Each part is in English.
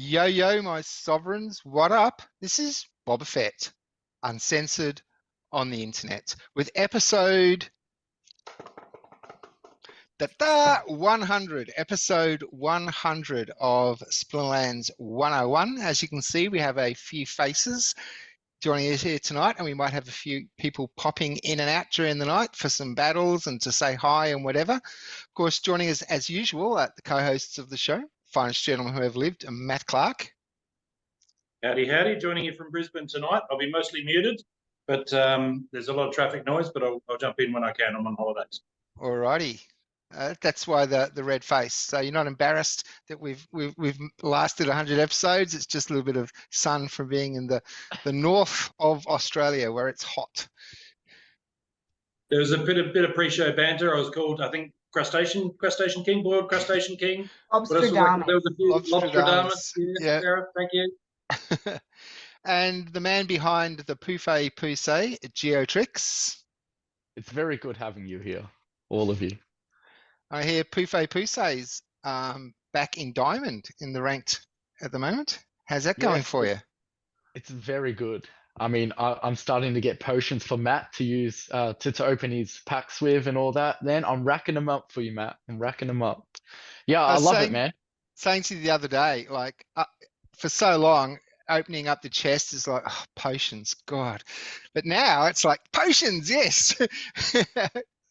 Yo, yo, my sovereigns, what up? This is Boba Fett, uncensored on the internet, with episode 100, episode 100 of Splinterlands 101. As you can see, we have a few faces joining us here tonight, and we might have a few people popping in and out during the night for some battles and to say hi and whatever. Of course, joining us as usual, the co-hosts of the show, finest gentleman who ever lived, Matt Clark. Howdy, howdy. Joining you from Brisbane tonight. I'll be mostly muted, but there's a lot of traffic noise, but I'll jump in when I can. I'm on holidays. Alrighty. That's why the red face. So you're not embarrassed that we've lasted 100 episodes. It's just a little bit of sun from being in the north of Australia where it's hot. There was a bit of pre-show banter. I was called, I think, Crustacean King, Boiled Crustacean King. Lobstradamus. There was a few Lobstradamus. Yeah, Sarah, thank you. And the man behind the Pouffet Poussey, Geotrix. It's very good having you here, all of you. I hear Pouffet Poussey's back in Diamond in the ranked at the moment. How's that going for you? It's very good. I mean, I'm starting to get potions for Matt to use to open his packs with and all that. Then I'm racking them up for you, Matt. I'm racking them up. Yeah, I love it, man. Saying to you the other day, like for so long, opening up the chest is like, oh, potions, God. But now it's like, potions, yes.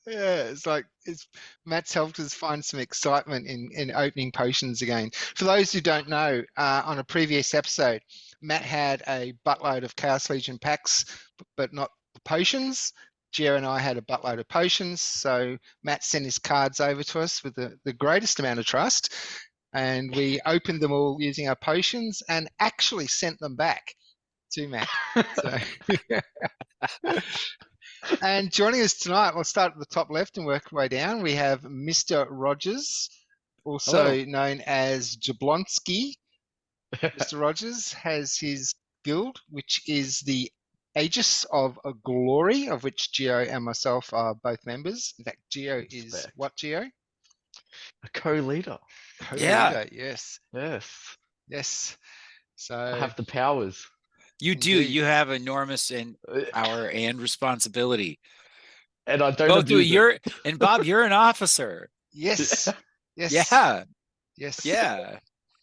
Yeah, it's like Matt's helped us find some excitement in opening potions again. For those who don't know, on a previous episode, Matt had a buttload of Chaos Legion packs, but not the potions. Gio and I had a buttload of potions, so Matt sent his cards over to us with the greatest amount of trust, and we opened them all using our potions and actually sent them back to Matt. So. And joining us tonight, we'll start at the top left and work our way down. We have Mr. Rogers, also known as Jablonski. Mr. Rogers has his guild, which is the Aegis of Glory, of which Gio and myself are both members. In fact, Gio is what, Gio? A co-leader. Co-leader, yes. Yes. So I have the powers. You do. You have enormous power and responsibility. And I don't do it. And Bob, you're an officer. Yes. Yes. Yeah. Yes. Yeah.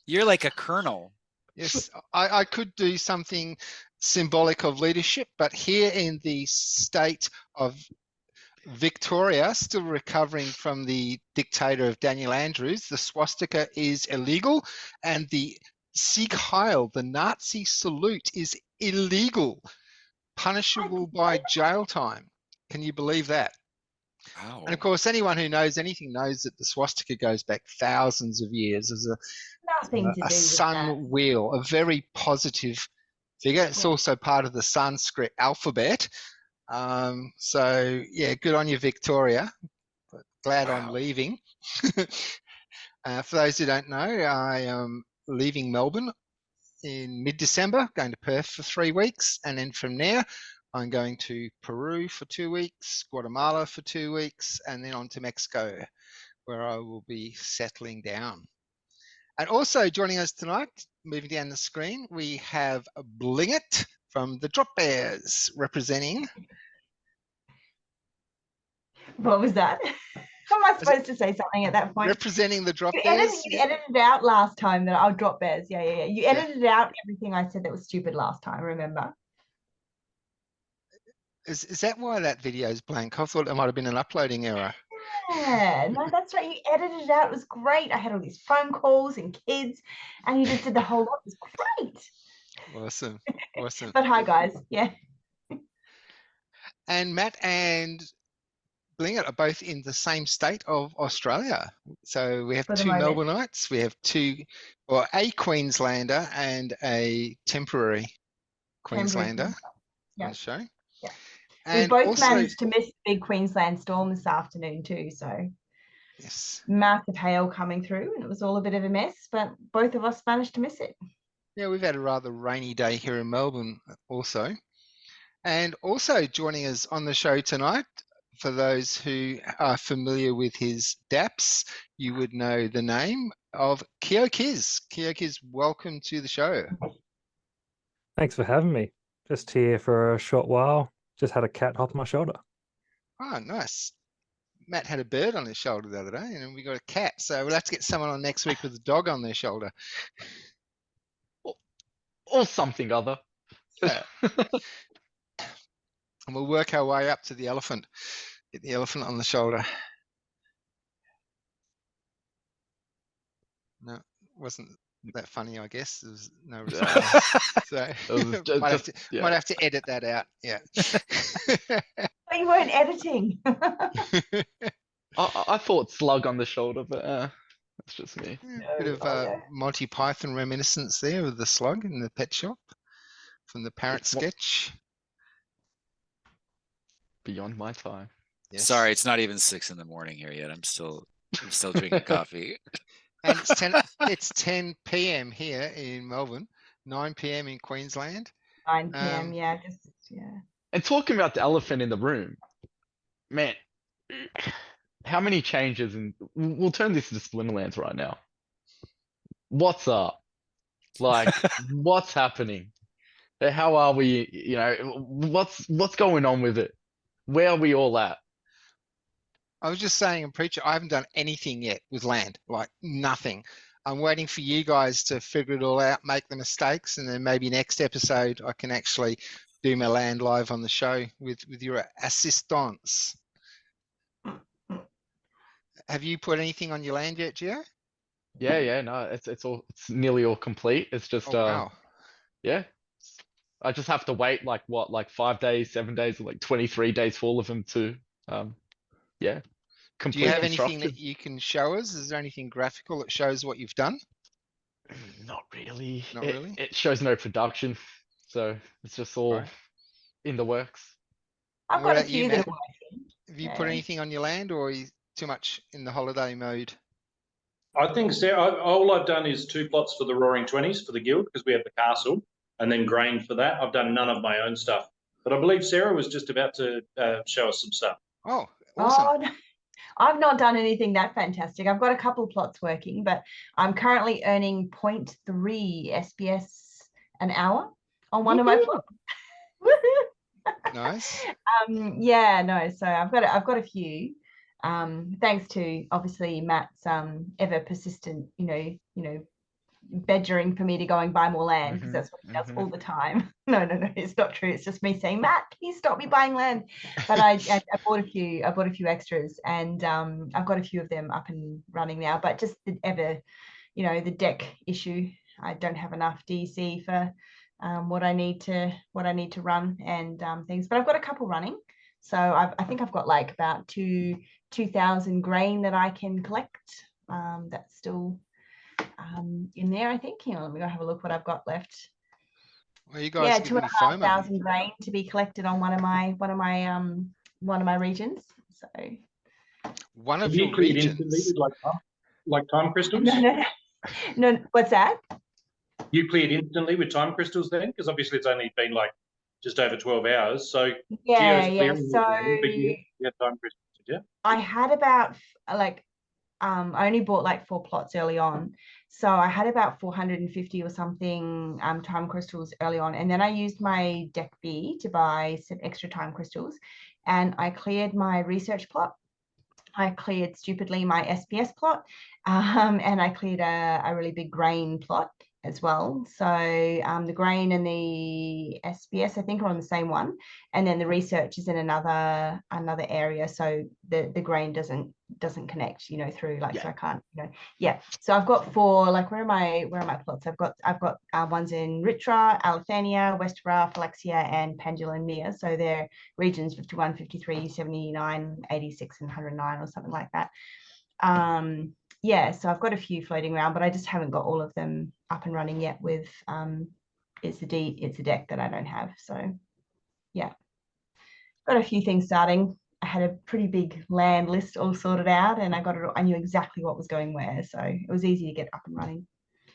You're like a colonel. Yes. I could do something symbolic of leadership, but here in the state of Victoria, still recovering from the dictator of Daniel Andrews, the swastika is illegal, and the Sieg Heil, the Nazi salute, is illegal, punishable by jail time. Can you believe that? Wow. And of course, anyone who knows anything knows that the swastika goes back thousands of years as a sun wheel, a very positive figure. It's also part of the Sanskrit alphabet. So yeah, good on you, Victoria. Glad I'm leaving. For those who don't know, I am leaving Melbourne in mid-December, going to Perth for 3 weeks, and then from there I'm going to Peru for 2 weeks, Guatemala for 2 weeks, and then on to Mexico, where I will be settling down. And also joining us tonight, moving down the screen, we have Blingit from the Drop Bears, representing. What was that? How am I supposed to say something at that point? Representing the Drop Bears. You edited it out last time that I'll Drop Bears. Yeah. You edited out everything I said that was stupid last time, remember? Is that why that video is blank? I thought it might have been an uploading error. Yeah, no, that's right. You edited it out. It was great. I had all these phone calls and kids, and you just did the whole lot. It was great. Awesome. But hi, guys. Yeah. And Matt and Blingit are both in the same state of Australia. So we have two Melbourneites, we have a Queenslander and a temporary Queenslander on the show. Yeah. And we both managed to miss the big Queensland storm this afternoon too, so yes, massive hail coming through, and it was all a bit of a mess, but both of us managed to miss it. Yeah, we've had a rather rainy day here in Melbourne also. And also joining us on the show tonight, for those who are familiar with his daps, you would know the name of Keokiz. Keokiz, welcome to the show. Thanks for having me. Just here for a short while. Just had a cat hop my shoulder. Oh, nice. Matt had a bird on his shoulder the other day, and we got a cat. So we'll have to get someone on next week with a dog on their shoulder. Or something other. And we'll work our way up to the elephant. Get the elephant on the shoulder. No, wasn't that funny, I guess. There was no response. So might have to edit that out. Yeah. But you weren't editing. I thought slug on the shoulder, but that's just me. A bit of Monty Python reminiscence there with the slug in the pet shop from the parrot sketch. Beyond my time. Yes. Sorry, it's not even 6 in the morning here yet. I'm still drinking coffee. And it's 10 p.m. here in Melbourne, 9 p.m. in Queensland. 9 p.m. Yeah. And talking about the elephant in the room, man, how many changes? And we'll turn this into Splinterlands right now. What's up? Like, what's happening? How are we? You know, what's going on with it? Where are we all at? I was just saying, Preacher, I haven't done anything yet with land, like nothing. I'm waiting for you guys to figure it all out, make the mistakes, and then maybe next episode I can actually do my land live on the show with your assistance. Have you put anything on your land yet, Gio? Yeah, no, it's nearly all complete. It's just wow. Yeah. I just have to wait like 5 days, 7 days, or like 23 days for all of them to complete. Do you have anything that you can show us? Is there anything graphical that shows what you've done? Not really. Not really? It shows no production, so it's just all in the works. I've got a few that are working. Have you put anything on your land, or are you too much in the holiday mode? I think, Sarah, all I've done is 2 plots for the Roaring Twenties for the guild, because we have the castle, and then grain for that. I've done none of my own stuff. But I believe Sarah was just about to show us some stuff. Oh, awesome. Oh, no. I've not done anything that fantastic. I've got a couple of plots working, but I'm currently earning 0.3 SPS an hour on one of my plots. Nice. So I've got a few. Thanks to obviously Matt's ever persistent, badgering for me to go and buy more land, because that's what he does all the time. No, it's not true. It's just me saying, Matt, can you stop me buying land? But I bought a few extras, and I've got a few of them up and running now. But just the deck issue, I don't have enough DC for what I need to run and things. But I've got a couple running, so I think I've got like about 2,000 grain that I can collect. That's still in there, I think. Let me go have a look what I've got left. Well, you guys 2,500 grain to be collected on one of my regions. So one of your regions, like time crystals. No, what's that? You cleared instantly with time crystals then, because obviously it's only been like just over 12 hours. So yeah. So you had time crystals, yeah. I had about I only bought like 4 plots early on, so I had about 450 or something time crystals early on, and then I used my deck B to buy some extra time crystals, and I cleared my research plot. I cleared stupidly my SPS plot, and I cleared a really big grain plot as well. So the grain and the SPS I think are on the same one, and then the research is in another area, so the grain doesn't connect through, so I can't so I've got 4, like where are my plots? I've got ones in Ritra, Alethania, Westborough, Phylexia, and Pendula and Mia. So they're regions 51, 53, 79, 86 and 109 or something like that. So I've got a few floating around, but I just haven't got all of them up and running yet with it's a deck that I don't have. So got a few things starting. I had a pretty big land list all sorted out, and I knew exactly what was going where, so it was easy to get up and running.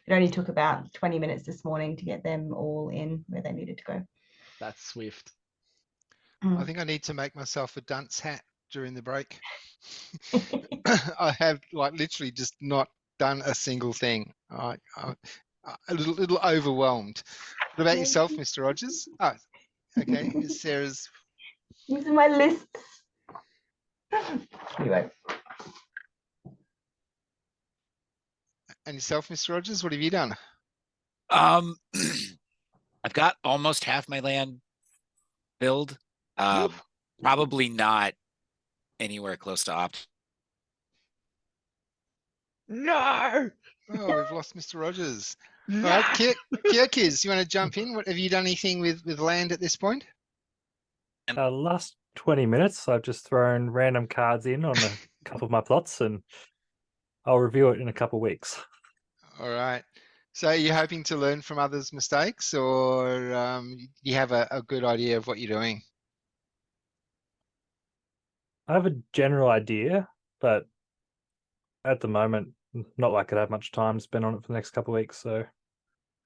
It only took about 20 minutes this morning to get them all in where they needed to go. That's swift. I think I need to make myself a dunce hat during the break. I have like literally just not done a single thing. I'm a little overwhelmed. What about yourself, Mr. Rogers? Oh, okay. Here's Sarah's. These are my lists. Anyway. And yourself, Mr. Rogers, what have you done? I've got almost half my land filled. Probably not anywhere close to opt. No. Oh, we've lost Mr. Rogers. No. All right, Kyrkiz, you want to jump in? What have you done anything with land at this point? Last 20 minutes, I've just thrown random cards in on a couple of my plots, and I'll review it in a couple of weeks. All right. So are you hoping to learn from others' mistakes, or you have a good idea of what you're doing? I have a general idea, but at the moment, not like I'd have much time spent on it for the next couple of weeks. So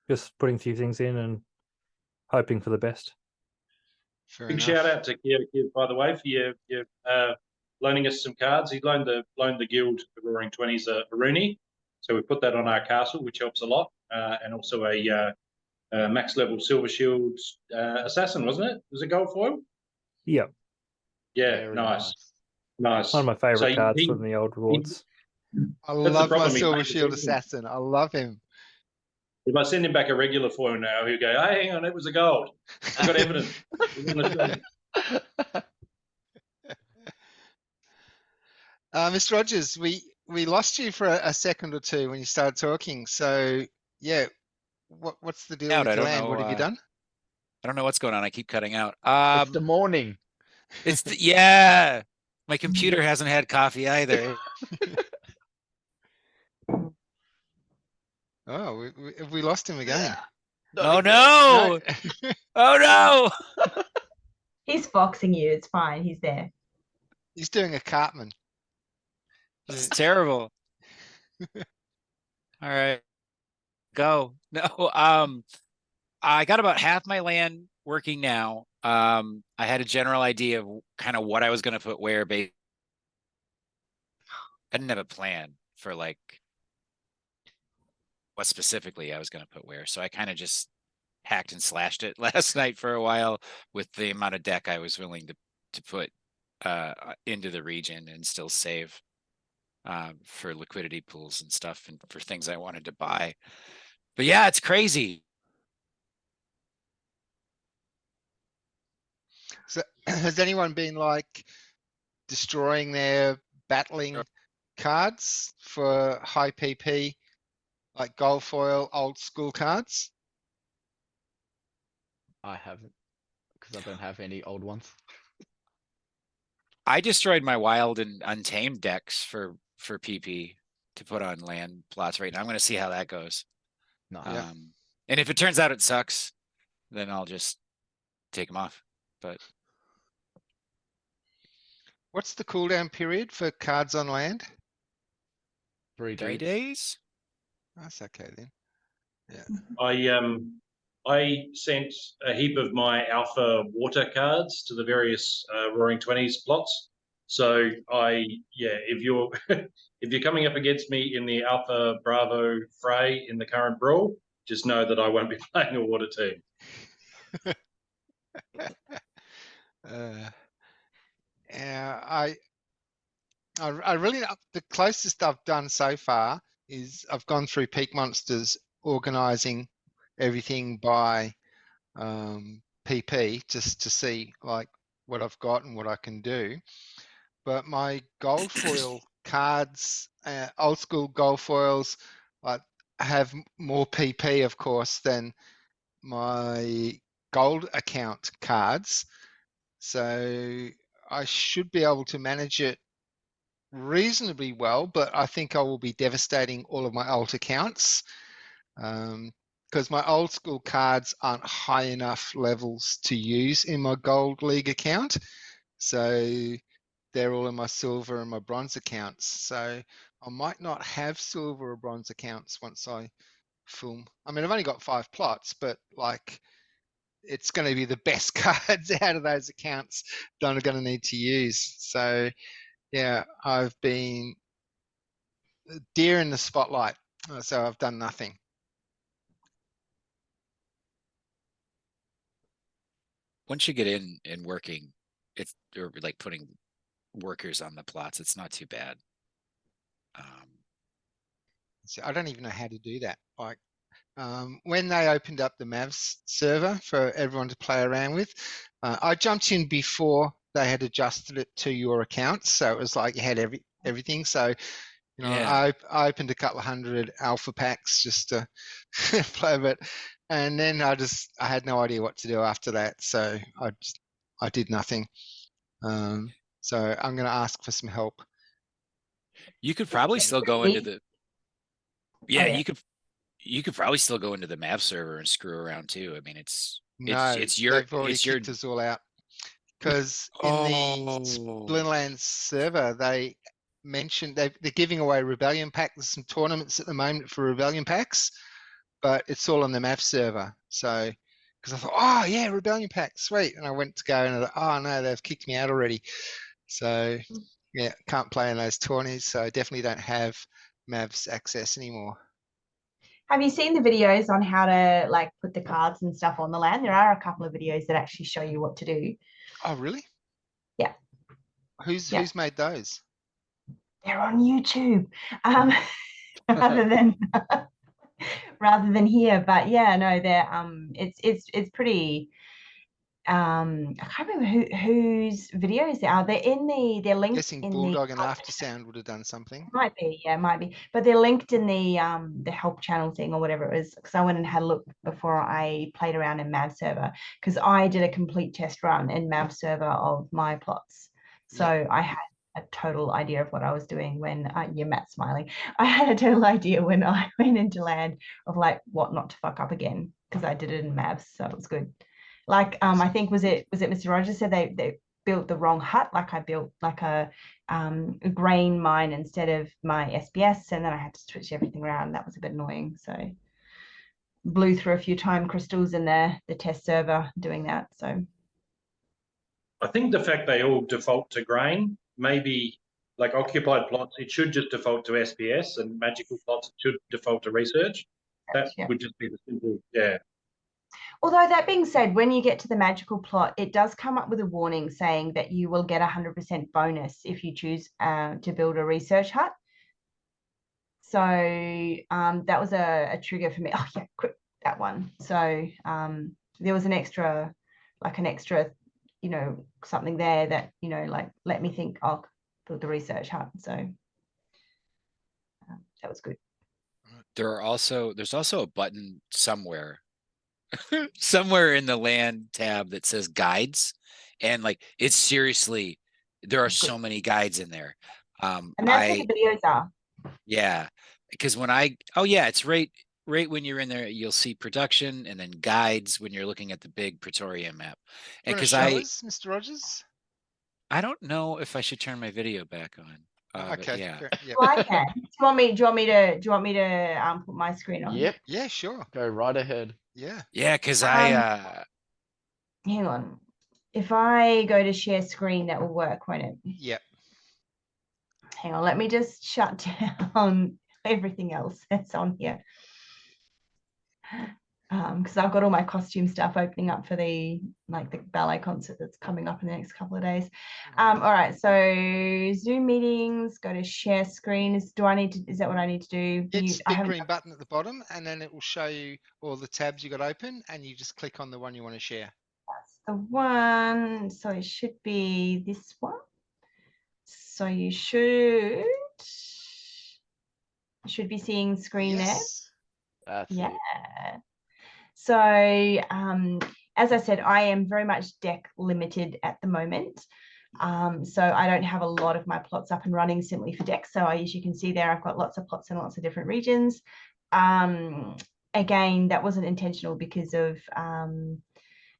just putting a few things in and hoping for the best. Fair Big enough. shout out to Kiev, by the way, for your loaning us some cards. He loaned the guild, the Roaring Twenties, a Rooney, so we put that on our castle, which helps a lot, and also a max level Silver Shield assassin, wasn't it? Was it gold foil? Yep. Yeah, Very nice. One of my favorite So cards he- from the old rewards. I That's the love my problem, he Silver makes it Shield easy. Assassin. I love him. If I send him back a regular foil now, he'll go, "Hey, hang on, it was a gold. I've got evidence." Mr. Rogers, we lost you for a second or two when you started talking. So yeah, what's the deal Out, with I your don't land? know, What have you done? I don't know what's going on. I keep cutting out. It's the morning. Yeah. My computer hasn't had coffee either. Oh, we lost him again. Oh no! Oh no! He's foxing you. It's fine. He's there. He's doing a Cartman. This is terrible. All right. Go. No, I got about half my land working now. I had a general idea of kind of what I was going to put where, I didn't have a plan for like what specifically I was going to put where. So I kind of just hacked and slashed it last night for a while with the amount of deck I was willing to put into the region and still save for liquidity pools and stuff and for things I wanted to buy. But yeah, it's crazy. So has anyone been like destroying their battling cards for high PP, like gold foil, old school cards? I haven't, because I don't have any old ones. I destroyed my wild and untamed decks for PP to put on land plots right now. I'm going to see how that goes. No. Yeah. And if it turns out it sucks, then I'll just take them off. But What's the cooldown period for cards on land? 3 3 days. days? That's okay then. I sent a heap of my alpha water cards to the various Roaring Twenties plots. So if you're if you're coming up against me in the Alpha Bravo fray in the current brawl, just know that I won't be playing a water team. I really, the closest I've done so far is I've gone through Peak Monsters organizing everything by PP just to see like what I've got and what I can do. But my gold foil cards, old school gold foils, have more PP, of course, than my gold account cards. So I should be able to manage it reasonably well, but I think I will be devastating all of my alt accounts because my old school cards aren't high enough levels to use in my gold league account. So they're all in my silver and my bronze accounts. So I might not have silver or bronze accounts once I film. I mean, I've only got 5 plots, but like it's going to be the best cards out of those accounts that I'm going to need to use. So yeah, I've been deer in the spotlight, so I've done nothing. Once you get in and working, it's or like putting workers on the plots, it's not too bad. So I don't even know how to do that. Like when they opened up the Mavs server for everyone to play around with, I jumped in before they had adjusted it to your accounts, so it was like you had everything. So you know, Yeah. I opened a couple of hundred alpha packs just to play with it, and then I had no idea what to do after that, so I did nothing. So I'm going to ask for some help. You could probably still go into the yeah. you could probably still go into the Mav server and screw around too. I mean, it's your they've already kicked us all out, because in the Splinterlands server they mentioned they're giving away Rebellion packs. There's some tournaments at the moment for Rebellion packs, but it's all on the Mav server. So because I thought, oh yeah, Rebellion pack, sweet, and I went to go and I thought, oh no, they've kicked me out already. So yeah, can't play in those tourneys, so I definitely don't have Mavs access anymore. Have you seen the videos on how to like put the cards and stuff on the land? There are a couple of videos that actually show you what to do. Oh really? Yeah. Who's made those? They're on YouTube. rather than here. But yeah, no, they're it's pretty I can't remember whose videos they are. They're linked Guessing in Bulldog the and Aftersound would have done something. might be, but they're linked in the help channel thing or whatever it was, because I went and had a look before I played around in Mav server, because I did a complete test run in Mav server of my plots, so I had a total idea of what I was doing when you're Matt smiling. I had a total idea when I went into land of like what not to fuck up again, because I did it in Mavs, so it was good. Like I think was it Mr. Rogers said they built the wrong hut. Like I built like a grain mine instead of my SBS, and then I had to switch everything around. That was a bit annoying. So blew through a few time crystals in the test server doing that. So I think the fact they all default to grain, maybe like occupied plots, it should just default to SPS, and magical plots should default to research. That would just be the simple, Although that being said, when you get to the magical plot, it does come up with a warning saying that you will get 100% bonus if you choose to build a research hut. So that was a trigger for me. Oh yeah, quick, that one. So there was an extra, you know, something there that, you know, like let me think I'll build the research hut. So that was good. There's also a button somewhere somewhere in the land tab that says guides, and like it's seriously, there are so many guides in there. And that's what the videos are. Yeah, because when it's right when you're in there, you'll see production and then guides when you're looking at the big Praetorian map. And because Mr. Rogers, I don't know if I should turn my video back on. okay. Yeah. Well, I can. Do you want me to put my screen on? Yep. Yeah, sure. Go right ahead. Yeah. Yeah, because hang on. If I go to share screen, that will work, won't it? Yep. Hang on, let me just shut down everything else that's on here. Because I've got all my costume stuff opening up for the ballet concert that's coming up in the next couple of days. All right, so Zoom meetings, go to share screen. Is that what I need to do? It's the green button at the bottom, and then it will show you all the tabs you got open, and you just click on the one you want to share. That's the one. So it should be this one. So you should be seeing screen there. That's it. So as I said, I am very much deck limited at the moment. So I don't have a lot of my plots up and running simply for deck. So as you can see there, I've got lots of plots in lots of different regions. Again, that wasn't intentional because of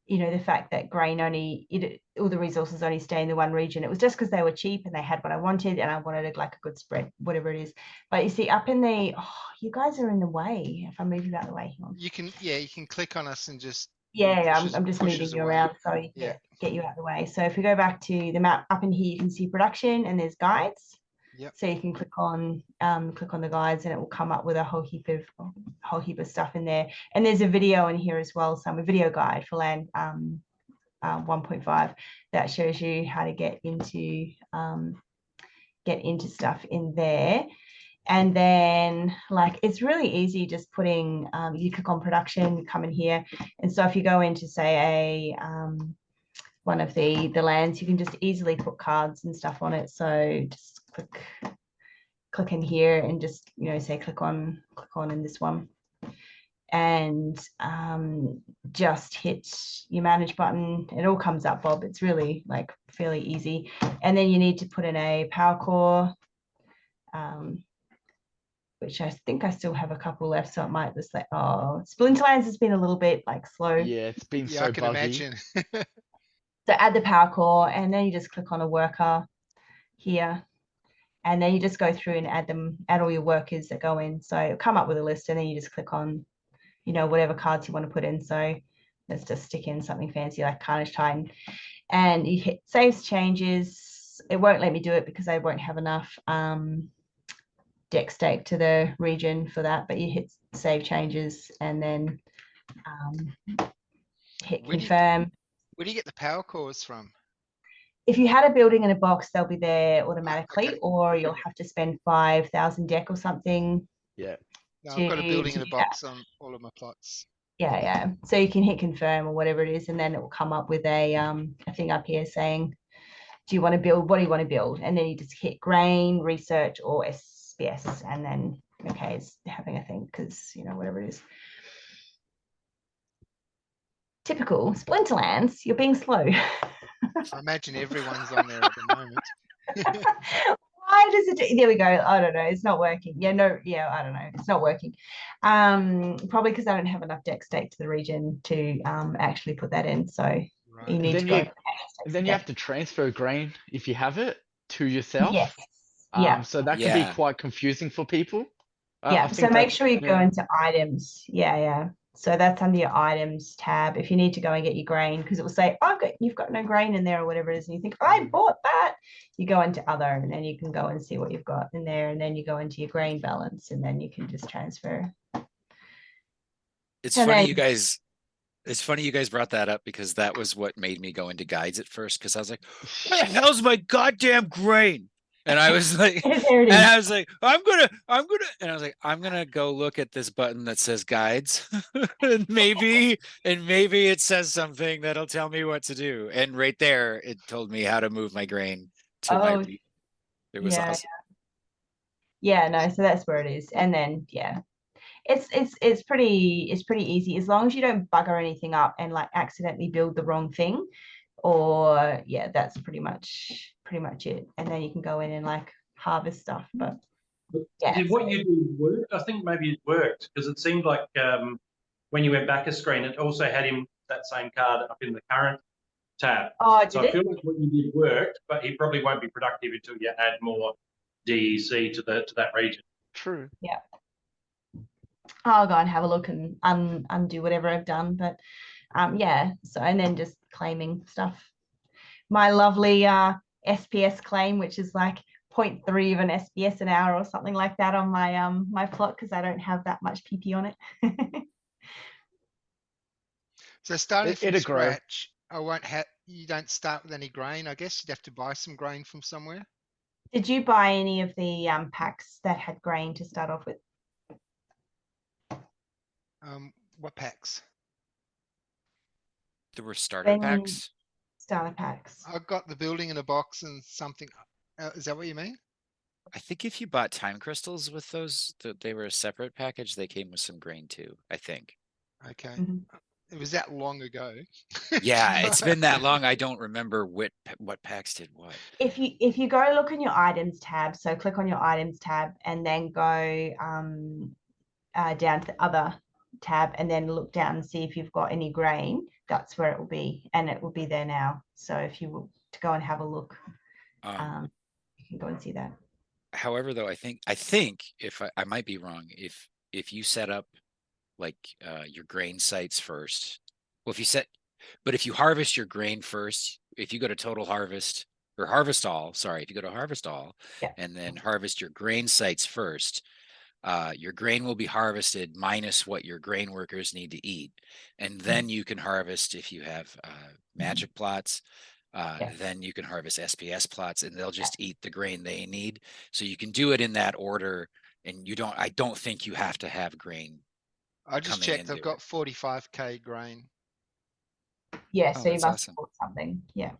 you know, the fact that grain all the resources only stay in the one region. It was just because they were cheap and they had what I wanted, and I wanted like a good spread, whatever it is. But you see up in the, you guys are in the way. If I move you out of the way, you can click on us and just Yeah, pushes- I'm just pushes moving you away. around so you Yeah. get you out of the way. So if we go back to the map up in here, you can see production and there's guides. Yep. So you can click on the guides and it will come up with a whole heap of stuff in there. And there's a video in here as well, a video guide for land 1.5 that shows you how to get into stuff in there. And then like it's really easy just putting you click on production, you come in here, and so if you go into say a one of the lands, you can just easily put cards and stuff on it. So just click in here and just say click on in this one, and just hit your manage button. It all comes up, Bob. It's really like fairly easy. And then you need to put in a power core, which I think I still have a couple left, so it might just like, Splinterlands has been a little bit like slow. Yeah, it's been Yeah, so I can buggy. imagine. So add the power core, and then you just click on a worker here, and then you just go through and add all your workers that go in. So it'll come up with a list, and then you just click on, whatever cards you want to put in. So let's just stick in something fancy like Carnage Titan, and you hit saves changes. It won't let me do it because I won't have enough deck stake to the region for that, but you hit save changes and then hit confirm. Where do you get the power cores from? If you had a building in a box, they'll be there automatically, okay. Or you'll have to spend 5,000 deck or something. Yeah. No, I've got a building in a box on all of my plots. Yeah. So you can hit confirm or whatever it is, and then it will come up with a thing up here saying, do you want to build? What do you want to build? And then you just hit grain, research, or SBS, and then okay, it's having a thing because whatever it is. Typical Splinterlands, you're being slow. I imagine everyone's on there at the moment. Why does it? There we go. I don't know. It's not working. I don't know. It's not working. Probably because I don't have enough deck stake to the region to actually put that in. So right. you need to go. Then you have to transfer grain if you have it to yourself. Yes. Yeah. So that can be quite confusing for people. Yeah. So make sure you go into items. Yeah. So that's under your items tab. If you need to go and get your grain, because it will say, you've got no grain in there or whatever it is, and you think, I bought that. You go into other, and then you can go and see what you've got in there, and then you go into your grain balance, and then you can just transfer. It's funny you guys brought that up because that was what made me go into guides at first, because I was like, what the hell's my goddamn grain? And I was like, I'm gonna go look at this button that says guides, and maybe it says something that'll tell me what to do. And right there, it told me how to move my grain to my. It was awesome. Yeah, no, so that's where it is, and then it's pretty easy as long as you don't bugger anything up and like accidentally build the wrong thing, or that's pretty much it. And then you can go in and like harvest stuff. But did what you did work? I think maybe it worked because it seemed like when you went back a screen, it also had that same card up in the current tab. So I feel like what you did worked, but he probably won't be productive until you add more DEC to that region. True. Yeah. I'll go and have a look and undo whatever I've done, but so and then just claiming stuff. My lovely SPS claim, which is like 0.3 of an SPS an hour or something like that on my my plot, because I don't have that much PP on it. So starting from scratch, you don't start with any grain. I guess you'd have to buy some grain from somewhere. Did you buy any of the packs that had grain to start off with? What packs? There were starter packs. Starter packs. I got the building in a box and something. Is that what you mean? I think if you bought time crystals with those, they were a separate package. They came with some grain too, I think. Okay. It was that long ago. Yeah, it's been that long. I don't remember what packs did what. If you go look in your items tab, so click on your items tab and then go down to the other tab and then look down and see if you've got any grain. That's where it will be, and it will be there now. So if you were to go and have a look, you can go and see that. However, though, I think if I might be wrong, if you set up like your grain sites first Well, but if you harvest your grain first, if you go to total harvest or harvest all, sorry, if you go to harvest all Yeah. and then harvest your grain sites first, your grain will be harvested minus what your grain workers need to eat. And then you can harvest if you have magic plots, Yes. then you can harvest SPS plots and they'll just eat the grain they need. So you can do it in that order and I don't think you have to have grain. I just coming checked. I've into got 45k grain. Yeah, Oh, so you that's must awesome. have bought something. Yeah.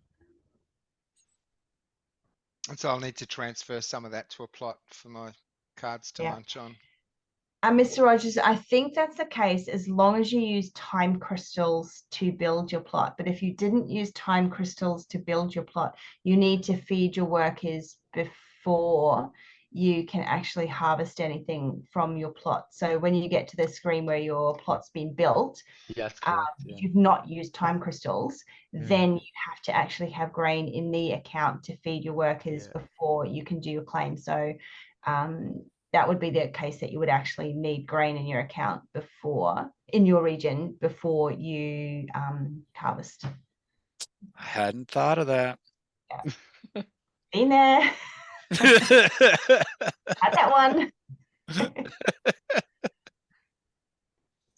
And so I'll need to transfer some of that to a plot for my cards to munch on. Mr. Rogers, I think that's the case as long as you use time crystals to build your plot. But if you didn't use time crystals to build your plot, you need to feed your workers before you can actually harvest anything from your plot. So when you get to the screen where your plot's been built, Yes, correct. if you've not used time crystals, Mm. then you have to actually have grain in the account to feed your workers before you can do your claim. So that would be the case that you would actually need grain in your account in your region before you harvest. I hadn't thought of that. Been there. Had that one.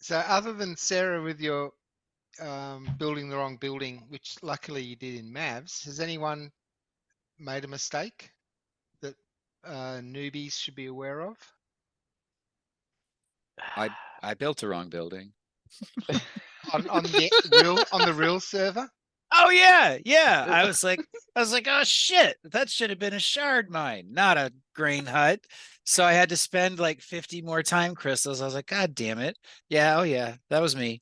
So other than Sarah with your building the wrong building, which luckily you did in Mavs, has anyone made a mistake that newbies should be aware of? I built the wrong building. on the real server? Oh yeah. I was like, oh shit, that should have been a shard mine, not a grain hut. So I had to spend like 50 more time crystals. I was like, God damn it. Yeah, oh yeah, that was me.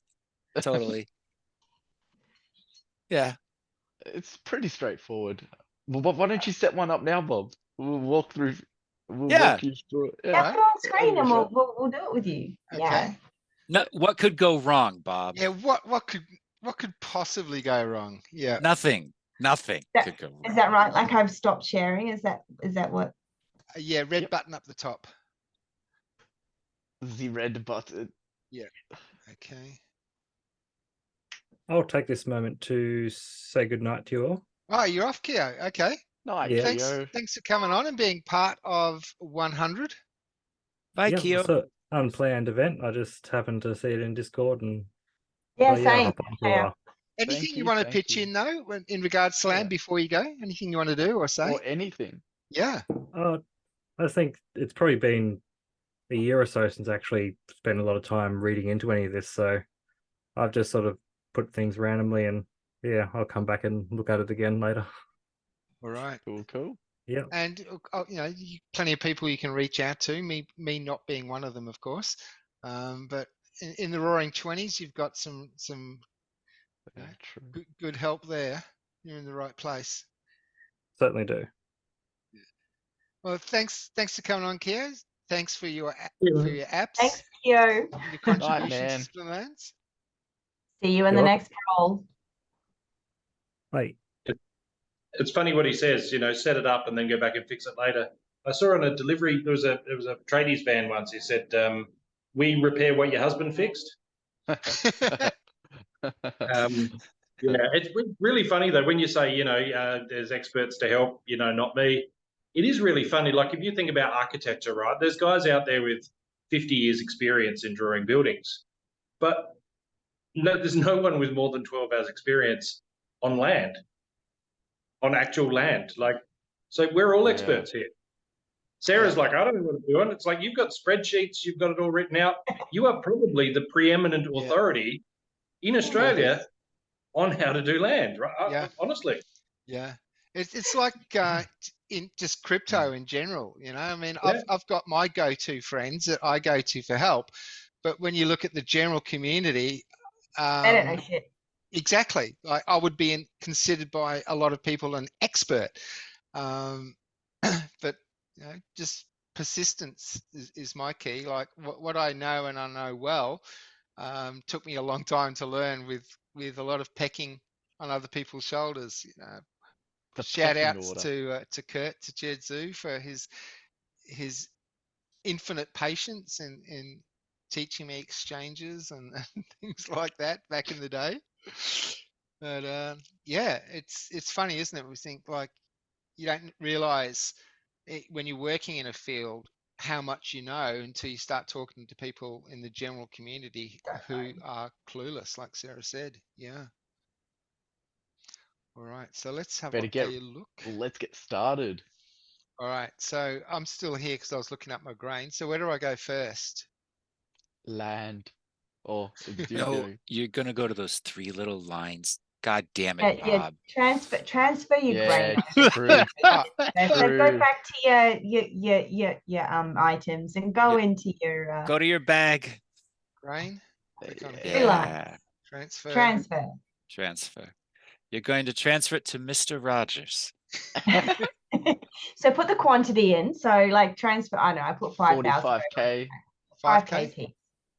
Totally. Yeah. It's pretty straightforward. Well, why don't you set one up now, Bob? We'll walk through. We'll Yeah. walk you through it. Yeah, put it on screen and Sure. we'll do it with you. Okay. Yeah. No, what could go wrong, Bob? Yeah, what could possibly go wrong? Yeah. Nothing could go wrong. Is that right? Like I've stopped sharing. Is that what? Yeah, red button up the top. The red button. Yeah. Okay. I'll take this moment to say goodnight to you all. Oh, you're off, Keo. Okay. Nice. Yeah. Thanks for coming on and being part of 100. Bye, Yeah, Keo. it's an unplanned event. I just happened to see it in Discord and Yeah, I'll same. hop on for a while. Anything you want to pitch in though, in regards to land before you go? Anything you want to do or say? Or anything. Yeah. I think it's probably been a year or so since I actually spent a lot of time reading into any of this. So I've just sort of put things randomly and I'll come back and look at it again later. All right. Cool. Yeah. And plenty of people you can reach out to. Me not being one of them, of course. But in the Roaring 20s, you've got some good help there. You're in the right place. Certainly do. Well, thanks for coming on, Keo. Thanks for your apps. Thanks, Keo. Your contributions man. to Splinterlands. See you in the next roll. Right. It's funny what he says, set it up and then go back and fix it later. I saw on a delivery, there was a tradies van once. He said, we repair what your husband fixed. It's really funny though, when you say, there's experts to help, not me. It is really funny. Like if you think about architecture, right? There's guys out there with 50 years experience in drawing buildings, but there's no one with more than 12 hours experience on land. On actual land. So we're all experts here. Sarah's like, I don't know what I'm doing. It's like, you've got spreadsheets, you've got it all written out. You are probably the preeminent authority in Australia on how to do land, right? Yeah. Honestly. Yeah. It's like in just crypto in general, I mean, I've got my go-to friends that I go to for help, but when you look at the general community, I don't know shit. Exactly. I would be considered by a lot of people an expert. But just persistence is my key. Like what I know and I know well took me a long time to learn with a lot of pecking on other people's shoulders. Shout outs to Kurt, to Jed Zoo for his infinite patience in teaching me exchanges and things like that back in the day. But yeah, it's funny, isn't it? We think like you don't realize when you're working in a field how much you know until you start talking to people in the general community who are clueless, like Sarah said. Yeah. All right, so let's have Better a look. Let's get started. All right, so I'm still here because I was looking up my grain. So where do I go first? Land. Or do No, you? you're gonna go to those 3 little lines. God damn Yeah, it, Bob. transfer your grain. Yeah, true. Oh, So go True. back to your items and go into your Go to your bag. grain. Click on Three lines. Yeah. transfer. Transfer. You're going to transfer it to Mr. Rogers. So put the quantity in. So like transfer, I know I put 5,000. 45k. 5K is heaps.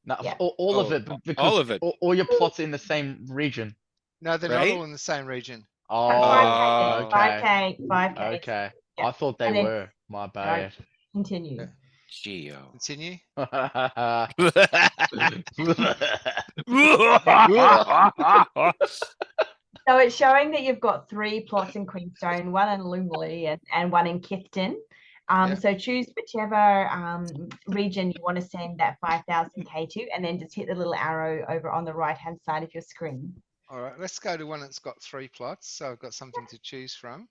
No, Yeah. all of Oh, it because all of it. all your plots in the same region. No, they're not Right? all in the same region. Oh, 5K, okay. 5K. Okay. Yeah. I thought they And then- were. My bad. Continue. Yeah. Geo. Continue. So it's showing that you've got 3 plots in Queenstone, 1 in Lumley and 1 in Kifton. Yeah. So choose whichever region you want to send that 5,000K to, and then just hit the little arrow over on the right-hand side of your screen. All right, let's go to one that's got 3 plots. So I've got something to choose from.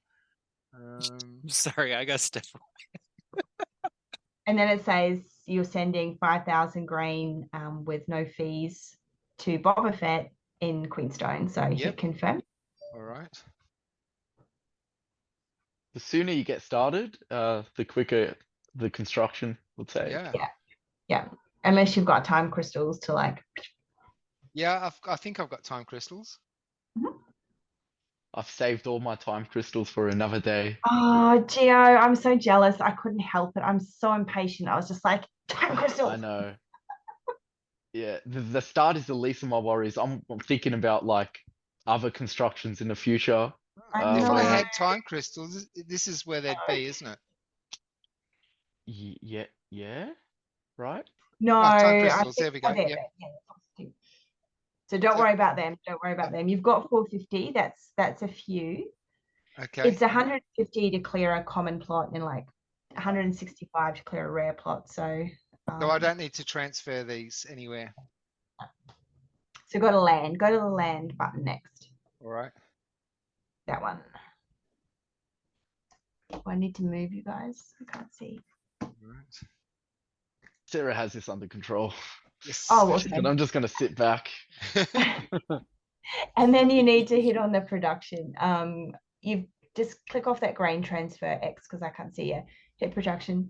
Sorry, I got stuff. And then it says you're sending 5,000 grain with no fees to Boba Fett in Queenstone. So hit confirm. All right. The sooner you get started, the quicker the construction will take. Yeah. Unless you've got time crystals to like. Yeah, I think I've got time crystals. I've saved all my time crystals for another day. Oh, Geo, I'm so jealous. I couldn't help it. I'm so impatient. I was just like, time crystals. I know. Yeah, the start is the least of my worries. I'm thinking about like other constructions in the future. If I had time crystals, this is where they'd be, isn't it? Yeah, right? No, time I crystals. There think we go. they're- Yep. yeah. So don't worry about them. Don't worry about them. You've got 450. That's a few. Okay. It's 150 to clear a common plot and like 165 to clear a rare plot. So I don't need to transfer these anywhere. So go to land. Go to the land button next. All right. That one. Oh, I need to move you guys. I can't see. All right. Sarah has this under control. Yes. Oh, well, And I'm just gonna sit back. and then you need to hit on the production. You just click off that grain transfer X because I can't see you. Hit production.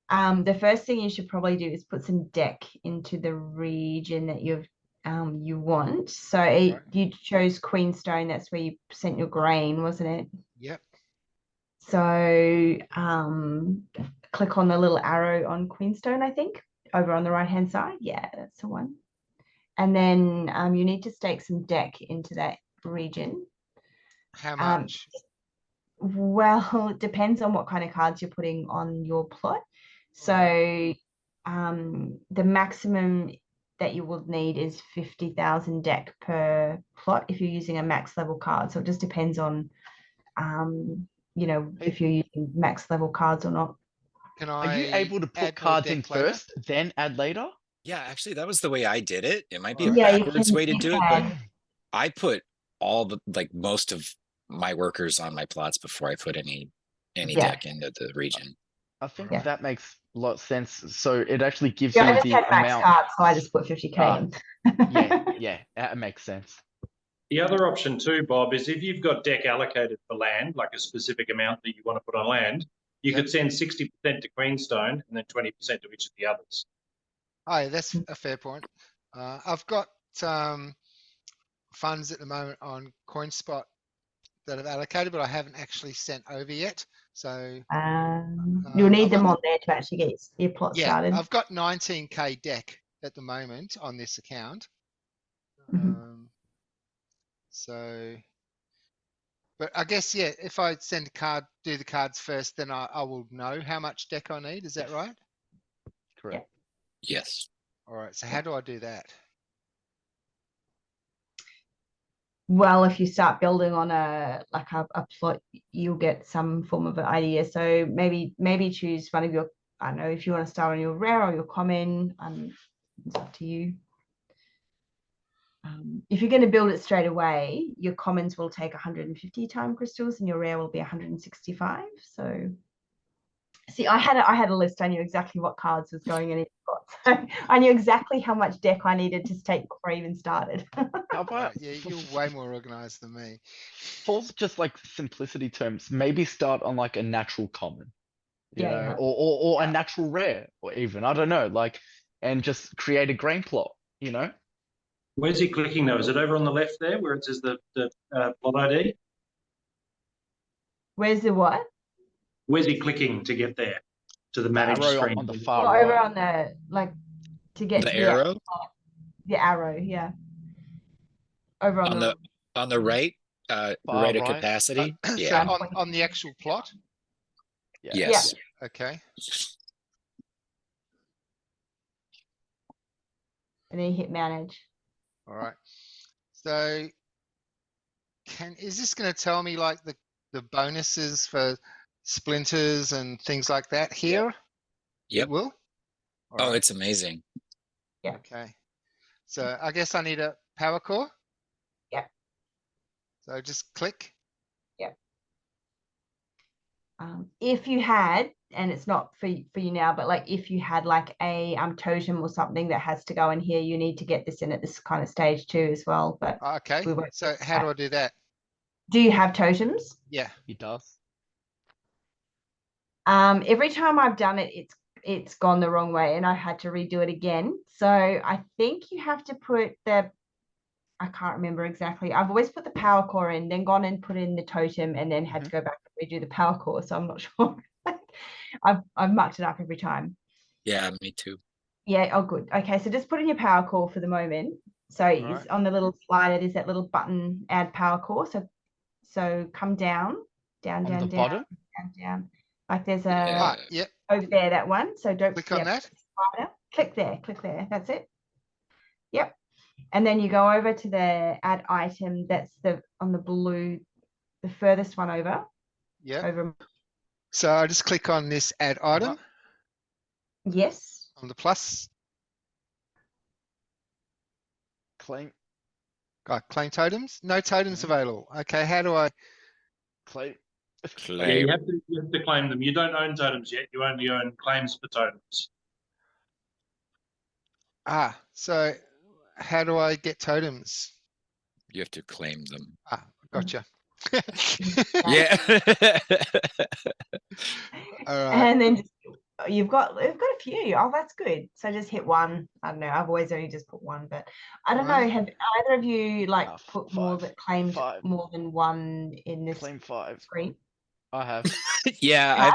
The first thing you should probably do is put some deck into the region that you want. So you chose Queenstone. That's where you sent your grain, wasn't it? Yep. So click on the little arrow on Queenstone, I think, over on the right-hand side. Yeah, that's the one. And then you need to stake some deck into that region. How much? Well, it depends on what kind of cards you're putting on your plot. So the maximum that you will need is 50,000 deck per plot if you're using a max level card. So it just depends on, if you're using max level cards or not. Are you able to put cards in first, then add later? Yeah, actually, that was the way I did it. It might be a Yeah, backwards way to do it, but can. I put most of my workers on my plots before I put any deck into the region. I think that makes a lot of sense. So it actually gives I you just the had max amount. cards, so I just put 50K in. Yeah, that makes sense. The other option too, Bob, is if you've got deck allocated for land, like a specific amount that you want to put on land, you could send 60% to Queenstone and then 20% to each of the others. Oh, yeah, that's a fair point. I've got funds at the moment on CoinSpot that I've allocated, but I haven't actually sent over yet. So you'll need them on there to actually get your plot started. I've got 19K deck at the moment on this account. But I guess, if I send a card, do the cards first, then I will know how much deck I need. Is that right? Correct. Yes. All right. So how do I do that? Well, if you start building on a plot, you'll get some form of an idea. So maybe choose one of your, I don't know, if you want to start on your rare or your common, it's up to you. If you're going to build it straight away, your commons will take 150 time crystals and your rare will be 165. So see, I had a list. I knew exactly what cards was going in each spot. So I knew exactly how much deck I needed to take before I even started. How about Yeah, you're way more organized than me. for just like simplicity terms, maybe start on like a natural common, you know, Yeah. or a natural rare, or even, I don't know, like, and just create a grain plot, you know? Where's he clicking though? Is it over on the left there where it says the plot ID? Where's the what? Where's he clicking to get there? To the manage Arrow screen. on the Oh, far over right. on the, like, to get The to arrow the arrow, yeah. Over on the on the right, Far right of right. capacity. So Yeah. on the actual plot. Yeah. Yes. Okay. and then you hit manage. All right. So is this going to tell me like the bonuses for splinters and things like that here? Yep. It will? All Oh, right. it's amazing. Okay. So I guess I need a power core. Yeah. So just click. If you had, and it's not for you now, but like if you had like a totem or something that has to go in here, you need to get this in at this kind of stage too as well. But Okay. we won't So get how that. do I do that? Do you have totems? Yeah. He does. Every time I've done it, it's gone the wrong way and I had to redo it again. So I think you have to put I can't remember exactly. I've always put the power core in, then gone and put in the totem and then had to go back and redo the power core. So I'm not sure. I've mucked it up every time. Yeah, me too. Yeah, oh good. Okay, so just put in your power core for the moment. So Right. on the little slider, there's that little button, add power core. So come down. On the bottom? Down. Like there's a Yeah. Yep. over there, that one. So don't Click on that. Slider. Click there. That's it. Yep. And then you go over to the add item. That's on the blue, the furthest one over. Yep. Over. So I just click on this add item Yes. on the plus. Claim. Claim totems. No totems available. Okay. How do I? Claim. Yeah, Claim. you have to claim them. You don't own totems yet. You only own claims for totems. So how do I get totems? You have to claim them. Gotcha. Yeah. All right. And then you've got a few. Oh, that's good. So just hit one. I don't know. I've always only just put one, but I don't know. Have either of you like put more that claimed more than one in this Claim 5. screen? I have. Yeah,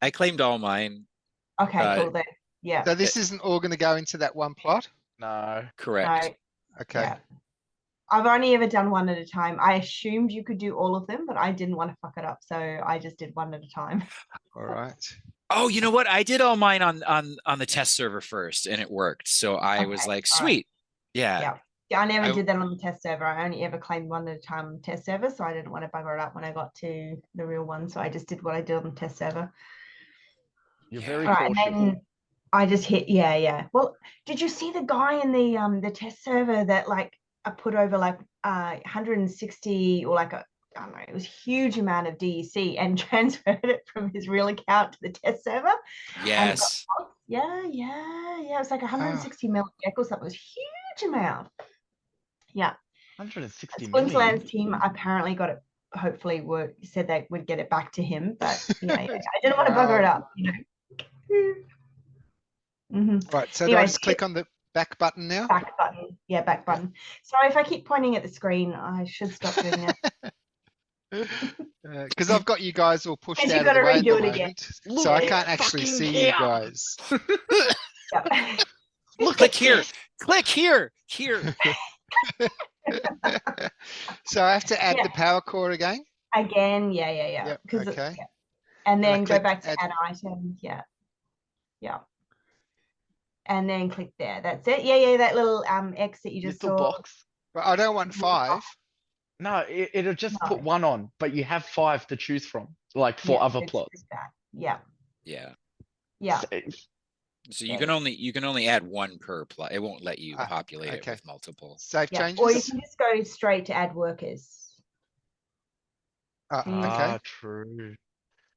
I claimed all mine. Okay, cool then. Yeah. So this isn't all going to go into that one plot? No. Correct. No. Okay. Yeah. I've only ever done one at a time. I assumed you could do all of them, but I didn't want to fuck it up, so I just did one at a time. All right. Oh, you know what? I did all mine on the test server first, and it worked. So I was like, sweet. Yeah. Yeah, I never did that on the test server. I only ever claimed one at a time on the test server, so I didn't want to bugger it up when I got to the real one. So I just did what I did on the test server. You're very All cautious. right, and then I just hit Well, did you see the guy in the test server that like I put over like 160 or like I don't know, it was a huge amount of DEC and transferred it from his real account to the test server? Yes. Yeah. It was like 160 million or something. It was a huge amount. Yeah. 160 Splinterlands million. team apparently got it. Hopefully, said they would get it back to him, but I didn't want to bugger it up, Right. So Anyway, do I just click on the back button now? Back button. Yeah, back button. Sorry if I keep pointing at the screen. I should stop doing that. Because I've got you guys all pushed Because out you of the gotta way at the redo it again. moment, so I can't actually see you guys. Yeah. Look, click here. Click here. So I have to add the power core again? Again, yeah. Yep, okay. And then go click back to add item. Yeah. And then click there. That's it. Yeah. That little X that you just Little saw. box. But I don't want 5. No, it'll just put No. one on, but you have 5 to choose from, like for Yeah, other it's plots. that. Yeah, Yeah. yeah. So Yeah. you can only add one per plot. It won't let you Ah, populate it okay. with multiple. Save Yeah, changes. or you can just go straight to add workers. Okay. True.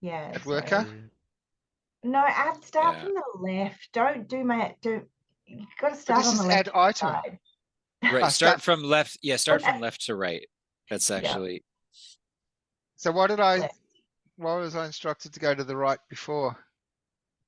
Yeah. Add so- worker. No, start Yeah. from the left. Don't do you got to But start this on the is left add item. side. Right. start- Start from left. Yeah. Start from left to right. That's Yeah. actually. So why did I? Left. Why was I instructed to go to the right before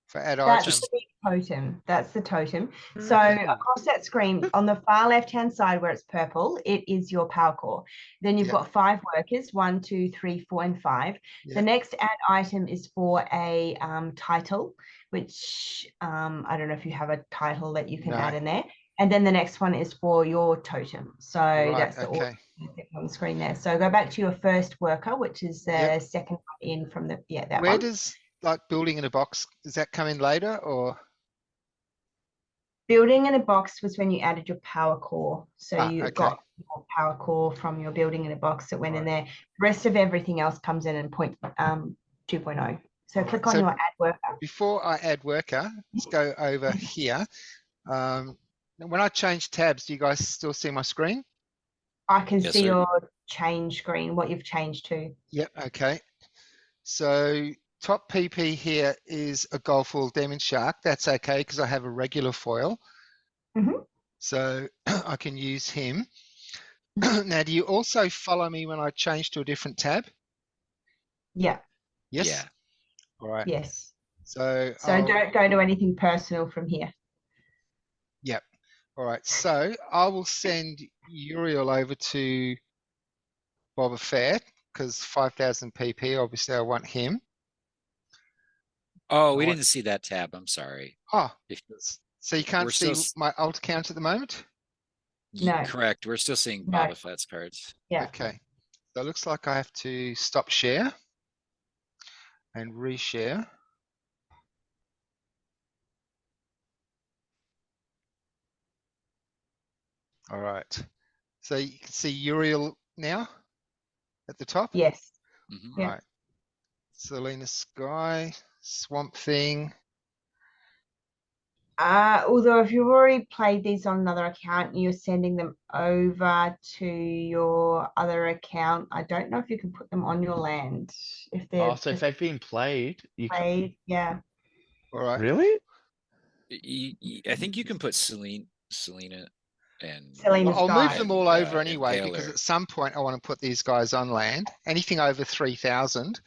for add That's item? the big totem. That's the totem. So Okay. across that screen, on the far left-hand side where it's purple, it is your power core. Then you've Yeah. got 5 workers, 1, 2, 3, 4, and 5. Yeah. The next add item is for a title, which I don't know if you have a title that you can No. add in there. And then the next one is for your totem. So Right. that's the order Okay. on the screen there. So go back to your first worker, which is the Yep. second one in from the that Where one. does like building in a box? Does that come in later or? Building in a box was when you added your power core. So you okay. got your power core from your building in a box that went in Right. there. The rest of everything else comes in 2.0. So click on So- your add worker. Before I add worker, let's go over here. When I change tabs, do you guys still see my screen? I can Yes, see sir. your change screen, what you've changed to. Yep. Okay. So top PP here is a Golfball Demon Shark. That's okay because I have a regular foil. Mhm. So I can use him. Now, do you also follow me when I change to a different tab? Yeah. Yes. Yeah. All right. Yes. So, So don't go to anything personal from here. Yep. All right. So I will send Uriel over to Boba Fett because 5,000 PP. Obviously, I want him. Oh, I we want- didn't see that tab. I'm sorry. Oh, If so you can't We're see still s- my alt count at the moment? No. correct, we're still seeing No. Boba Fett's cards. Yeah. Okay. So it looks like I have to stop share and reshare. All right. So you can see Uriel now at the top. Yes. Mhm. Yeah. Right. Selena Sky, Swamp Thing. Although if you've already played these on another account, you're sending them over to your other account. I don't know if you can put them on your land if they're So if just they've been played, you can. played. Yeah. All right. Really? I think you can put Selena and Selena I'll move Sky. them all over and anyway because Taylor. at some point I want to put these guys on land. Anything over 3,000.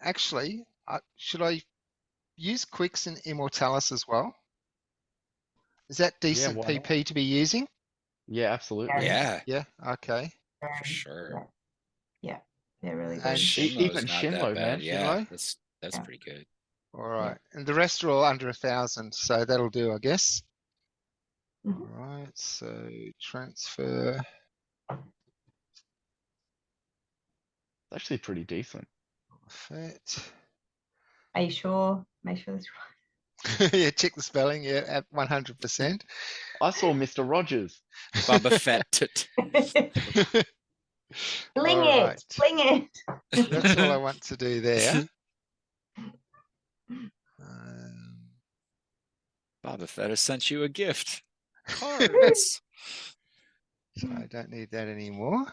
Actually, should I use Quicks and Immortalis as well? Is that decent why not? PP to be using? Yeah, absolutely. Yeah, Yeah. Okay. for sure. Yeah. They're really And good. Shinlo's even not Shinlo, that man. bad. Yeah, Shinlo? that's Yeah. pretty good. All right. And the rest are all under 1,000, so that'll do, I guess. Mhm. All right. So transfer. It's actually pretty decent. Fit. Are you sure? Make sure that's Yeah, check the spelling. Yeah, at 100%. I saw Mr. Rogers. Boba Fett. right. Bling All it. right. Bling it. That's all I want to do there. Boba Fett has sent you a gift. Cards. So I don't need that anymore.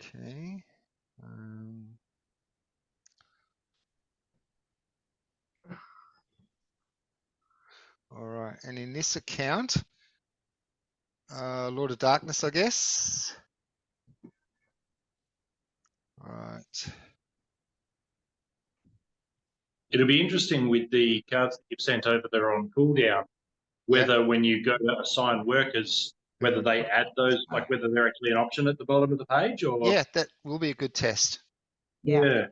Okay. All right. And in this account, Lord of Darkness, I guess. All right. It'll be interesting with the cards that you've sent over that are on cooldown, whether when you go to assign workers, whether they add those, like whether they're actually an option at the bottom of the page or. Yeah, that will be a good test. Yeah.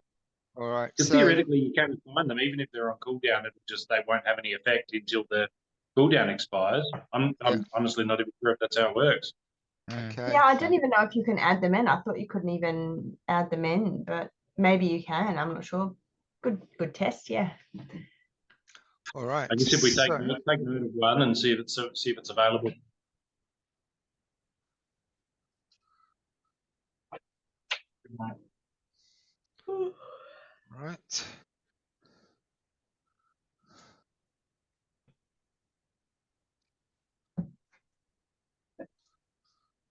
All right. Because So, theoretically, you can assign them, even if they're on cooldown, it'll just, they won't have any effect until the cooldown expires. I'm honestly not even sure if that's how it works. okay. Yeah, I don't even know if you can add them in. I thought you couldn't even add them in, but maybe you can. I'm not sure. Good test, yeah. All right. I guess if we take So, note of one and see if it's available. right.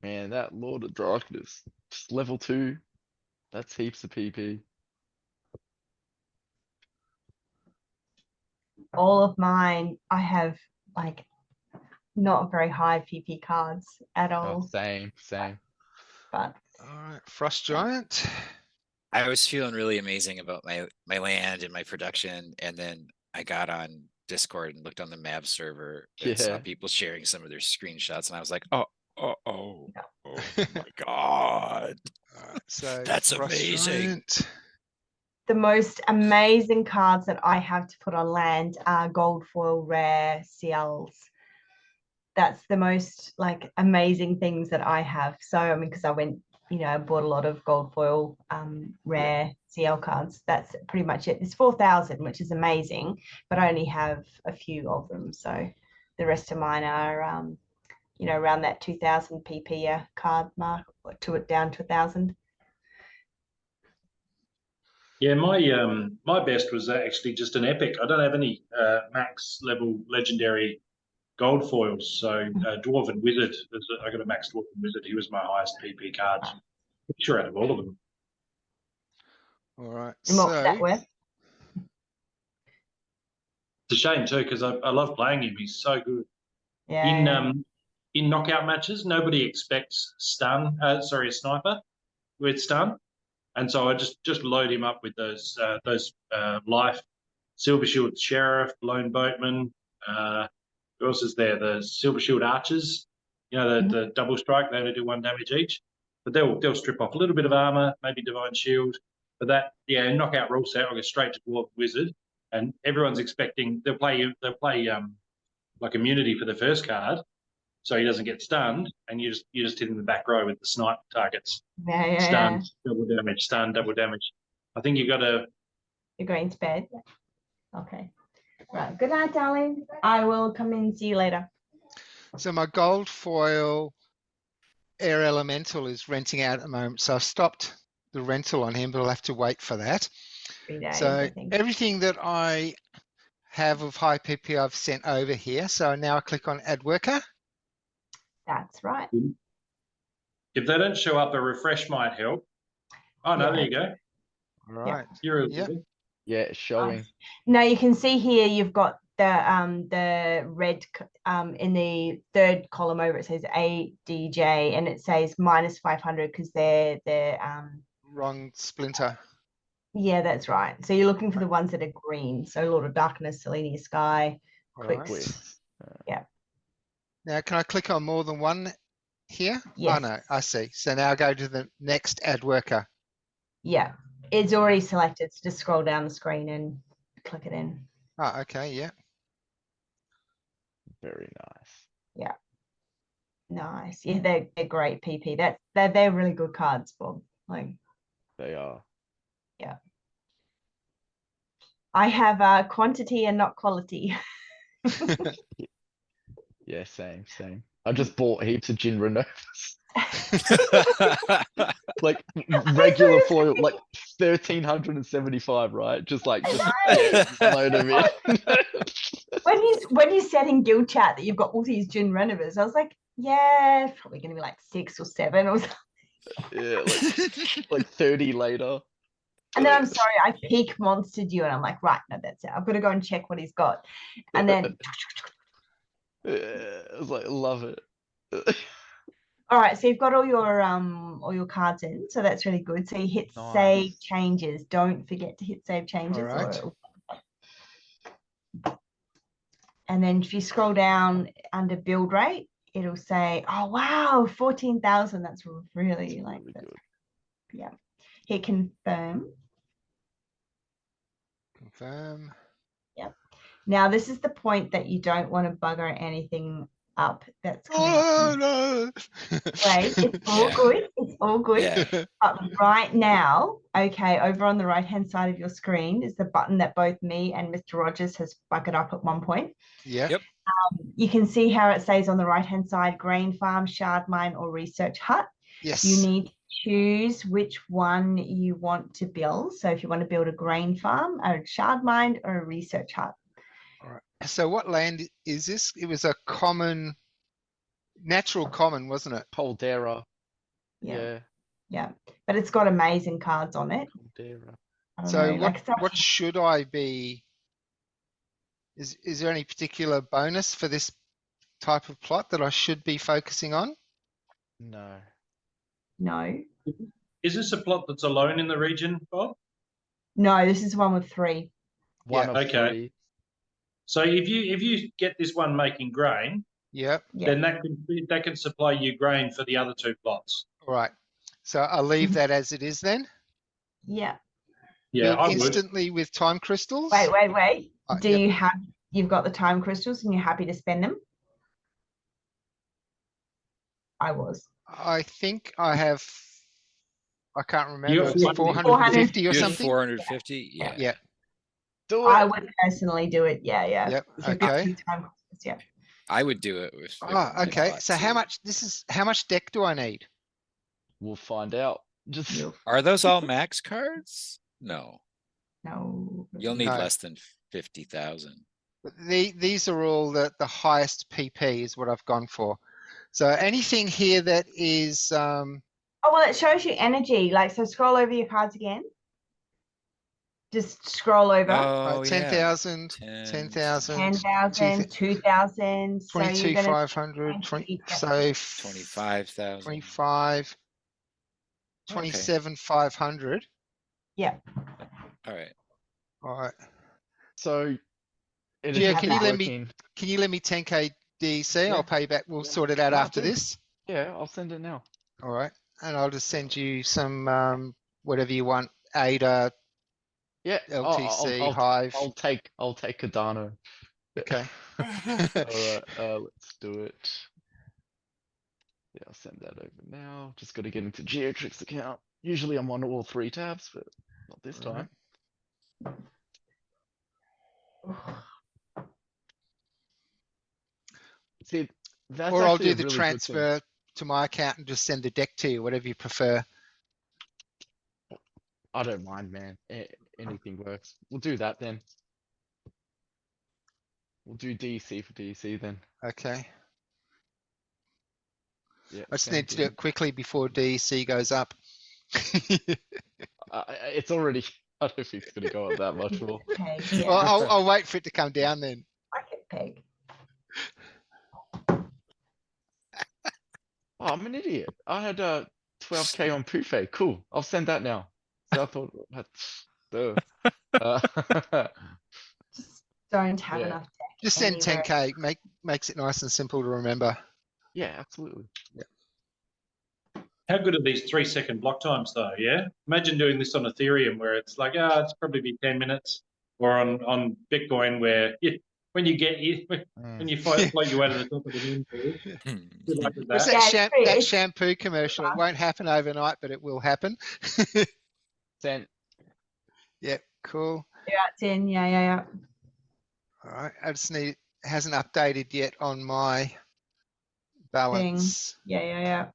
Man, that Lord of Darkness, just level 2. That's heaps of PP. All of mine, I have like not very high PP cards at Oh, all, same. but All right. Frost Giant. I was feeling really amazing about my land and my production, and then I got on Discord and looked on the Mab server and saw Yeah. people sharing some of their screenshots, and I was like, oh Yeah. my god, All right. So that's Frost amazing. Giant. the most amazing cards that I have to put on land are gold foil rare CLs. That's the most like amazing things that I have. So I mean, because I went, I bought a lot of gold foil rare CL cards. That's pretty much it. It's 4,000, which is amazing, but I only have a few of them. So the rest of mine are around that 2,000 PP card mark, to it down to 1,000. Yeah, my best was actually just an epic. I don't have any max level legendary gold foils. So Dwarven Wizard, I got a max Dwarven Wizard. He was my highest PP card. Sure, out of all of them. All right. And what was that So worth? It's a shame too because I love playing him. He's so good. Yeah. In knockout matches, nobody expects a sniper with stun, and so I just load him up with those life, Silver Shield Sheriff, Lone Boatman. Who else is there? The Silver Shield Archers. The double strike. They only do 1 damage each, but they'll strip off a little bit of armor, maybe Divine Shield. But knockout rule set, I'll go straight to Dwarf Wizard, and everyone's expecting they'll play like immunity for the first card, so he doesn't get stunned, and you just hit him in the back row with the snipe targets. Yeah. Stun, double damage, stun, double damage. I think you've got to. You're going to bed. Okay. Right. Good night, darling. I will come in and see you later. So my gold foil air elemental is renting out at the moment. So I've stopped the rental on him, but I'll have to wait for that. 3 days, So I think. everything that I have of high PP I've sent over here. So now I click on add worker. That's right. If they don't show up, a refresh might help. Oh no, Yeah. there you go. All right. Yeah. Yeah, it's showing. Now you can see here you've got the red in the third column over. It says ADJ and it says -500 because they're Wrong splinter. Yeah, that's right. So you're looking for the ones that are green. So Lord of Darkness, Selenia Sky, All Quicks. right. Yeah. Now can I click on more than one here? Yes. Oh no, I see. So now I go to the next add worker. Yeah, it's already selected. So just scroll down the screen and click it in. Oh, okay, yeah. Very nice. Yeah. Nice. Yeah, they're great PP. They're really good cards, Bob. Like They are. yeah. I have quantity and not quality. Yeah, same. I just bought heaps of Jin Renovas. Like regular foil, like 1,375, right? Just load them in. when you said in guild chat that you've got all these Jin Renovas, I was like, yeah, it's probably gonna be like 6 or 7 or something. Yeah, like 30 later. And then I'm sorry, I peak monstered you, and I'm like, right, no, that's it. I've got to go and check what he's got. And then I was like, love it. all right, so you've got all your cards in, so that's really good. So you hit Nice. save changes. Don't forget to hit save changes. All right. And then if you scroll down under build rate, it'll say, oh wow, 14,000. That's really like really good. good. Yeah. Hit confirm. Confirm. Yep. Now this is the point that you don't want to bugger anything up that's coming Oh up. no! Wait, it's all Yeah. good. It's all good. Yeah. But right now, okay, over on the right-hand side of your screen is the button that both me and Mr. Rogers has bucketed up at one point. Yeah. Yep. You can see how it says on the right-hand side, grain farm, shard mine, or research hut. Yes. You need to choose which one you want to build. So if you want to build a grain farm, a shard mine, or a research hut. All right. So what land is this? It was a common, natural common, wasn't it? Caldera. Yeah. Yeah. But it's got amazing cards on it. Caldera. I don't So know, like what should I be? Is there any particular bonus for this type of plot that I should be focusing on? No. no. Is this a plot that's alone in the region, Bob? No, this is one with 3. One Yeah. of Okay. 3. So if you get this one making grain, Yep. Yeah. then that can supply you grain for the other 2 plots. All right. So I'll leave that as it is then. Yeah. Yeah, Build I would. instantly with time crystals. Wait. Do Yep. you've got the time crystals and you're happy to spend them? I was. I think I have. I can't remember. You It's have 450 or You have something. 450? Yeah. Yeah. Do I it. would personally do it. Yeah. Yep. If you've got Okay. 2 time crystals, yeah. I would do it with. Oh, with okay. lot So how too. much? How much deck do I need? We'll find out. Just You'll- Are those all max cards? No. No. You'll need No. less than 50,000. These are all the highest PP is what I've gone for. So anything here that is Oh, well, it shows you energy. Like, so scroll over your cards again. Just scroll over. Oh, yeah. 10,000, 10, 10,000, 10,000, 2,000. So you're going to 22,500, 20, so 25,000. 25, 27,500. Yeah. All right. All right. so. It Yeah, is can you let me- working. Can you lend me 10k DEC? Yeah. I'll pay you back. We'll sort it out Yeah, after do. this. Yeah, I'll send it now. All right. And I'll just send you some whatever you want. ADA, Yeah. LTC, I'll Hive. I'll take Cardano. Okay. Alright, let's do it. Yeah, I'll send that over now. Just gotta get into Geotrix account. Usually I'm on all 3 tabs, but not this time. See, that's Or I'll actually do a the really good thing. transfer to my account and just send the deck to you, whatever you prefer. I don't mind, man. Anything works. We'll do that then. We'll do DC for DC then. Okay. Yeah. I just sounds need to do good. it quickly before DEC goes up. It's already. I don't think it's gonna go up that much more. Peg, yeah. Well, I'll wait for it to come down then. I can peg. Oh, I'm an idiot. I had 12k on Pufe. Cool. I'll send that now. So I thought that's Just don't have Yeah. enough deck. Just send anywhere. 10k. Makes it nice and simple to remember. yeah, absolutely. How good are these 3-second block times, though? Yeah. Imagine doing this on Ethereum, where it's like, it's probably be 10 minutes, or on Bitcoin, where when you float you out of the top of the moon. Good luck with What's that. that, Yeah, it's pretty- that shampoo commercial? It won't happen overnight, but it will happen. Sent. Yep, cool. Yeah, it's in. Yeah. All right, I just need. It hasn't updated yet on my balance. Yeah.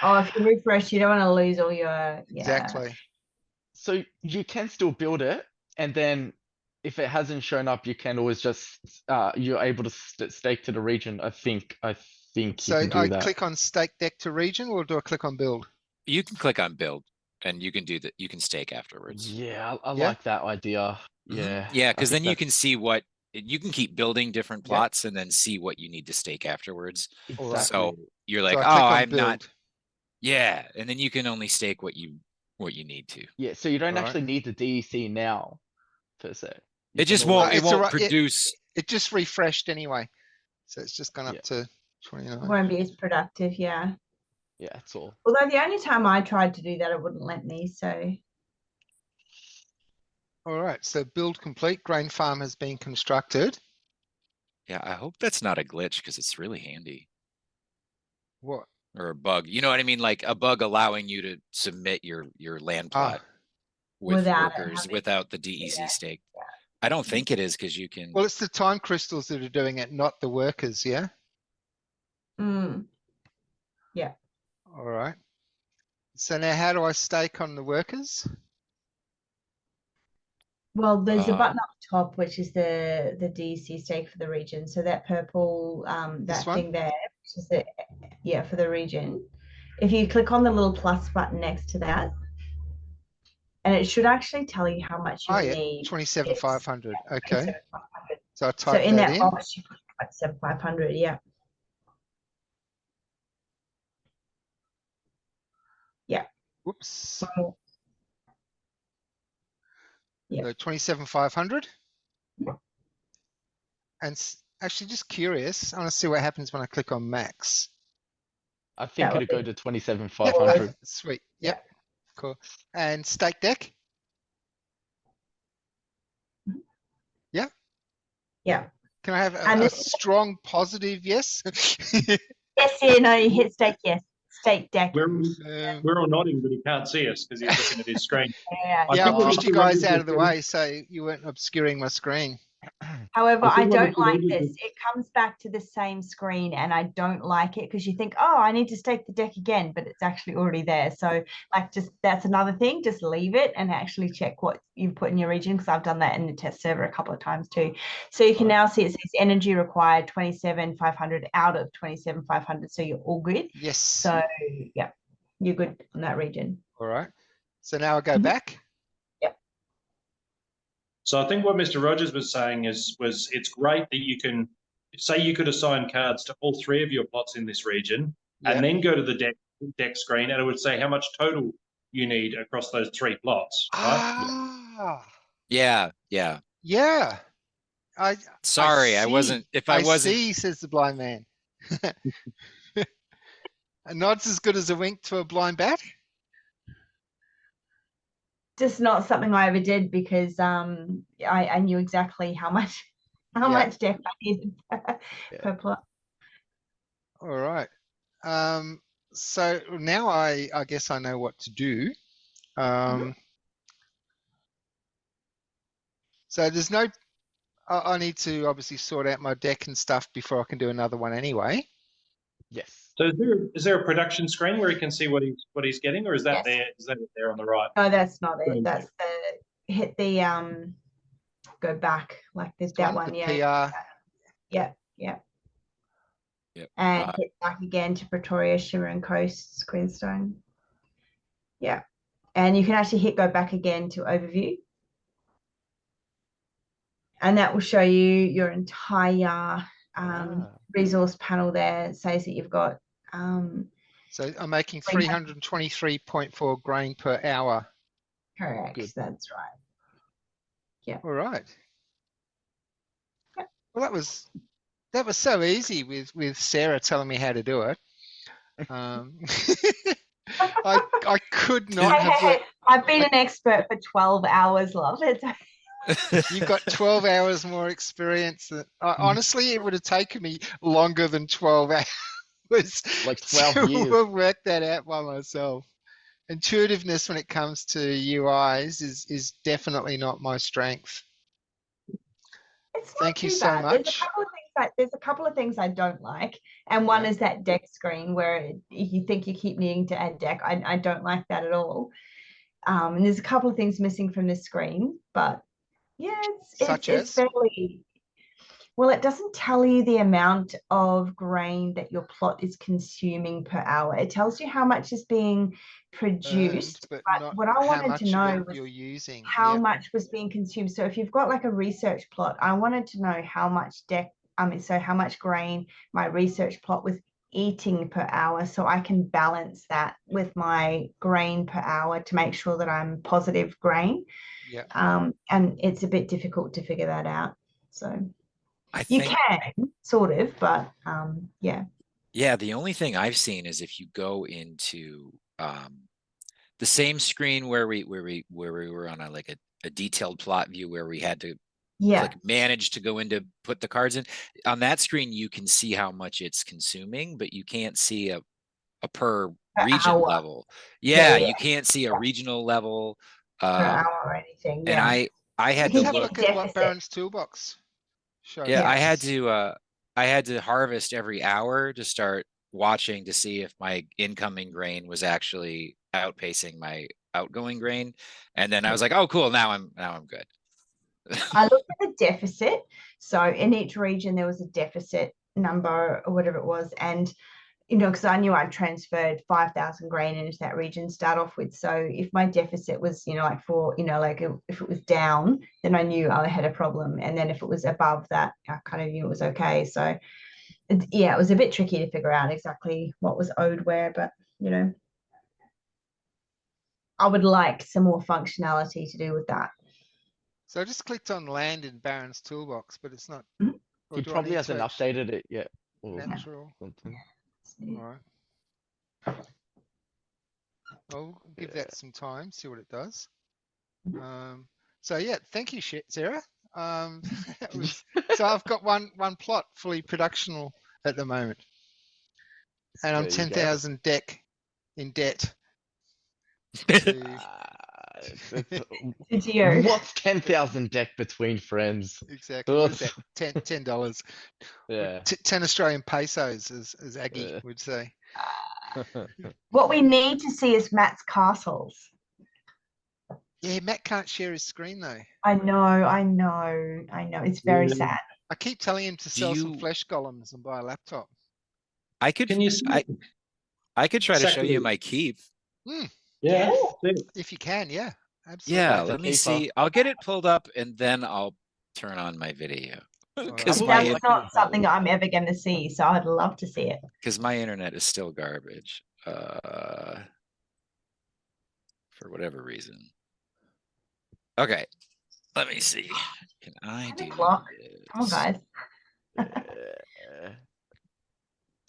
Oh, if you refresh, you don't want to lose all your. Yeah. Exactly. So you can still build it, and then if it hasn't shown up, you can always just you're able to stake to the region. I think So you can do I that. click on stake deck to region, or do I click on build? You can click on build and you can do that. You can stake afterwards. Yeah, I Yeah? like that idea. Mhm. Yeah. Yeah, I because think then you that's- can see what you can keep building different Yeah. plots and then see what you need to stake afterwards. Alright. Exactly. You're So like, I oh, click on I'm not. build. Yeah, and then you can only stake what you need to. Yeah, so you don't Alright. actually need the DEC now, per se. You It can just always- won't. It it's won't alright, yeah. produce. It just refreshed anyway, so it's just gone up Yeah. to 29. Won't be as productive. Yeah. Yeah, that's all. Although the only time I tried to do that, it wouldn't let me. So All right, so build complete. Grain farm has been constructed. Yeah, I hope that's not a glitch because it's really handy. What? Or a bug. You know what I mean? Like a bug allowing you to submit your land plot with Without it workers having- without the DEZ Yeah. stake. I don't think it is because you can. Well, it's the time crystals that are doing it, not the workers, yeah? Mm. Yeah. All right. So now how do I stake on the workers? Well, there's a button up top, which is the DC stake for the region. So that purple, This that one? thing there, which is the, yeah, for the region. If you click on the little plus button next to that, and it should actually tell you how much you need. 27,500. Okay. 27,500. So I So type in that that in. box, you put 27,500. Yeah. Yeah. Whoops. Yeah. So 27,500. And actually, just curious, I want to see what happens when I click on max. I think That it'll go would to Yep, 27,500. sweet. Yep. Cool. And stake deck? Yeah. Yeah. Can I have And a this- strong positive yes? Yes, yeah, no, you hit stake, yes. Stake deck. We're all nodding, but he can't see us because he's looking at his screen. Yeah. Yeah, I think what pushed you Mr. guys Rogers out was of the doing- way so you weren't obscuring my screen. However, I I think what don't Mr. like Rogers this. was- It comes back to the same screen and I don't like it because you think, oh, I need to stake the deck again, but it's actually already there. So like just that's another thing. Just leave it and actually check what you've put in your region because I've done that in the test server a couple of times too. So you can now see it says energy required 27,500 out of 27,500. So you're all good. Yes. So yeah, you're good on that region. All right. So now I go Mhm. back. So I think what Mr. Rogers was saying was it's great that you can say you could assign cards to all three of your plots in this region, Yep. and then go to the deck screen, and it would say how much total you need across those three plots, right? Ah, Yeah. yeah. Sorry, I see. wasn't. If I wasn't, see, says the blind man. A nod's as good as a wink to a blind bat. Just not something I ever did because I knew exactly how much much deck I needed per plot. All right. So now I guess I know what to do. So there's no, I need to obviously sort out my deck and stuff before I can do another one anyway. Yes. So is there a production screen where he can see what he's getting, or is that Yes. there? Is that there on the right? No, that's not it. Green That's the hit the go back like there's that one. The Yeah. PR. Yeah. Yep. And hit back again to Pretoria, Shimmer and Coast, Queenstone. Yeah. And you can actually hit go back again to overview. And that will show you your entire resource panel there. It says that you've got So I'm making 323.4 grain per hour. correct. Good. That's right. Yeah. All right. Yep. Well, that was so easy with Sarah telling me how to do it. I could not have. Hey, I've been an expert for 12 hours, love. You've got 12 hours more experience. Honestly, it would have taken me longer than 12 hours Like 12 to years. work that out by myself. Intuitiveness when it comes to UIs is definitely not my strength. It's not Thank you too so bad. much. There's a couple of things I don't like, and one is that deck screen where you think you keep needing to add deck. I don't like that at all. And there's a couple of things missing from this screen, but yeah, it's fairly well. It doesn't tell you the amount of grain that your plot is consuming per hour. It tells you how much is being produced, but what I wanted to know was you're using. how much was being consumed. So if you've got like a research plot, I wanted to know how much how much grain my research plot was eating per hour, so I can balance that with my grain per hour to make sure that I'm positive grain. Yeah. And it's a bit difficult to figure that out. So you think can sort of, but yeah. Yeah, the only thing I've seen is if you go into the same screen where we were on a detailed plot view where we had to Yeah. like managed to go in to put the cards in. On that screen, you can see how much it's consuming, but you can't see a per region hour. level. Yeah, You can't see a regional level. Per hour or anything. And Yeah. I had You to can Have a see look. look at what deficit. Baron's Toolbox shows. Yeah, I us. had to harvest every hour to start watching to see if my incoming grain was actually outpacing my outgoing grain. And then I was like, oh cool, now I'm good. I looked at the deficit. So in each region there was a deficit number or whatever it was. And because I knew I'd transferred 5,000 grain into that region to start off with. So if my deficit was, like if it was down, then I knew I had a problem. And then if it was above that, I kind of knew it was okay. So it was a bit tricky to figure out exactly what was owed where, but I would like some more functionality to do with that. So I just clicked on land in Baron's Toolbox, but it's not. He probably hasn't updated it yet. Or natural. something. All right. I'll give that some time, see what it does. So yeah, thank you, Sarah. So I've got one plot fully productional at the moment, and I'm 10,000 deck in debt. What's 10,000 deck between friends? Exactly. What is that? $10. Yeah. 10 Australian pesos, as Aggie would say. What we need to see is Matt's castles. Yeah, Matt can't share his screen though. I know. It's very sad. I keep telling him to sell some flesh golems and buy a laptop. I could try to show you my keep. Yeah. If you can, yeah. Absolutely. Yeah, let me see. I'll get it pulled up and then I'll turn on my video. Because that's not something I'm ever going to see, so I'd love to see it. Because my internet is still garbage. For whatever reason. Okay, let me see. Can I do this? Come on, guys.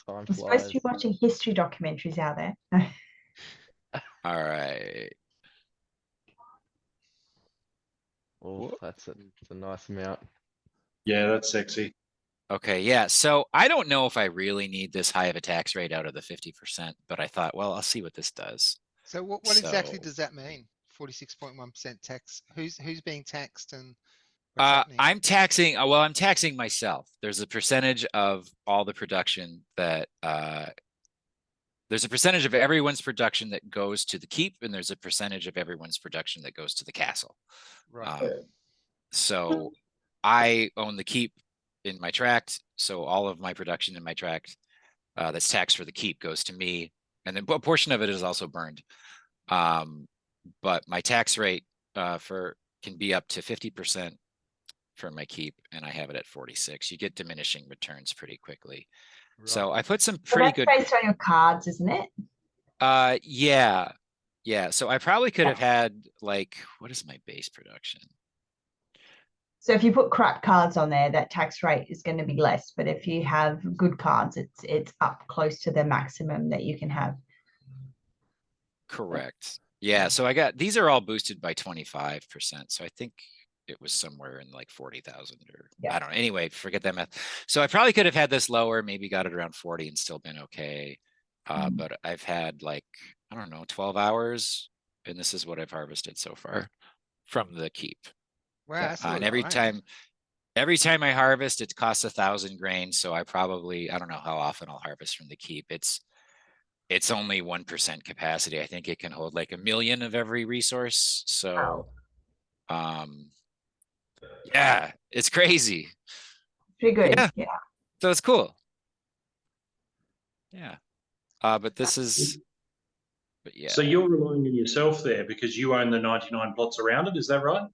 I'm supposed to be watching history documentaries out there. All right. Oh, that's a nice amount. Yeah, that's sexy. Okay, yeah. So I don't know if I really need this high of a tax rate out of the 50%, but I thought, well, I'll see what this does. So what exactly does that mean? 46.1% tax. Who's being taxed and what's happening? I'm taxing myself. There's a percentage of all the production that there's a percentage of everyone's production that goes to the keep, and there's a percentage of everyone's production that goes to the castle. Right. So I own the keep in my tract, so all of my production in my tract that's taxed for the keep goes to me, and then a portion of it is also burned. But my tax rate can be up to 50% for my keep, and I have it at 46. You get diminishing returns pretty quickly. Right. So I put some pretty good. Based on your cards, isn't it? Yeah. So I probably could have had like, what is my base production? So if you put crap cards on there, that tax rate is going to be less. But if you have good cards, it's up close to the maximum that you can have. Correct. Yeah. So these are all boosted by 25%. So I think it was somewhere in like 40,000 or I don't know. Anyway, forget that math. So I probably could have had this lower, maybe got it around 40 and still been okay. But I've had like, I don't know, 12 hours. And this is what I've harvested so far from the keep. Wow. And every time I harvest, it costs 1,000 grain. So I don't know how often I'll harvest from the keep. It's only 1% capacity. I think it can hold like 1 million of every resource. So, yeah, it's crazy. Pretty good. Yeah. So it's cool. Yeah. But yeah. So you're relying on yourself there because you own the 99 plots around it. Is that right?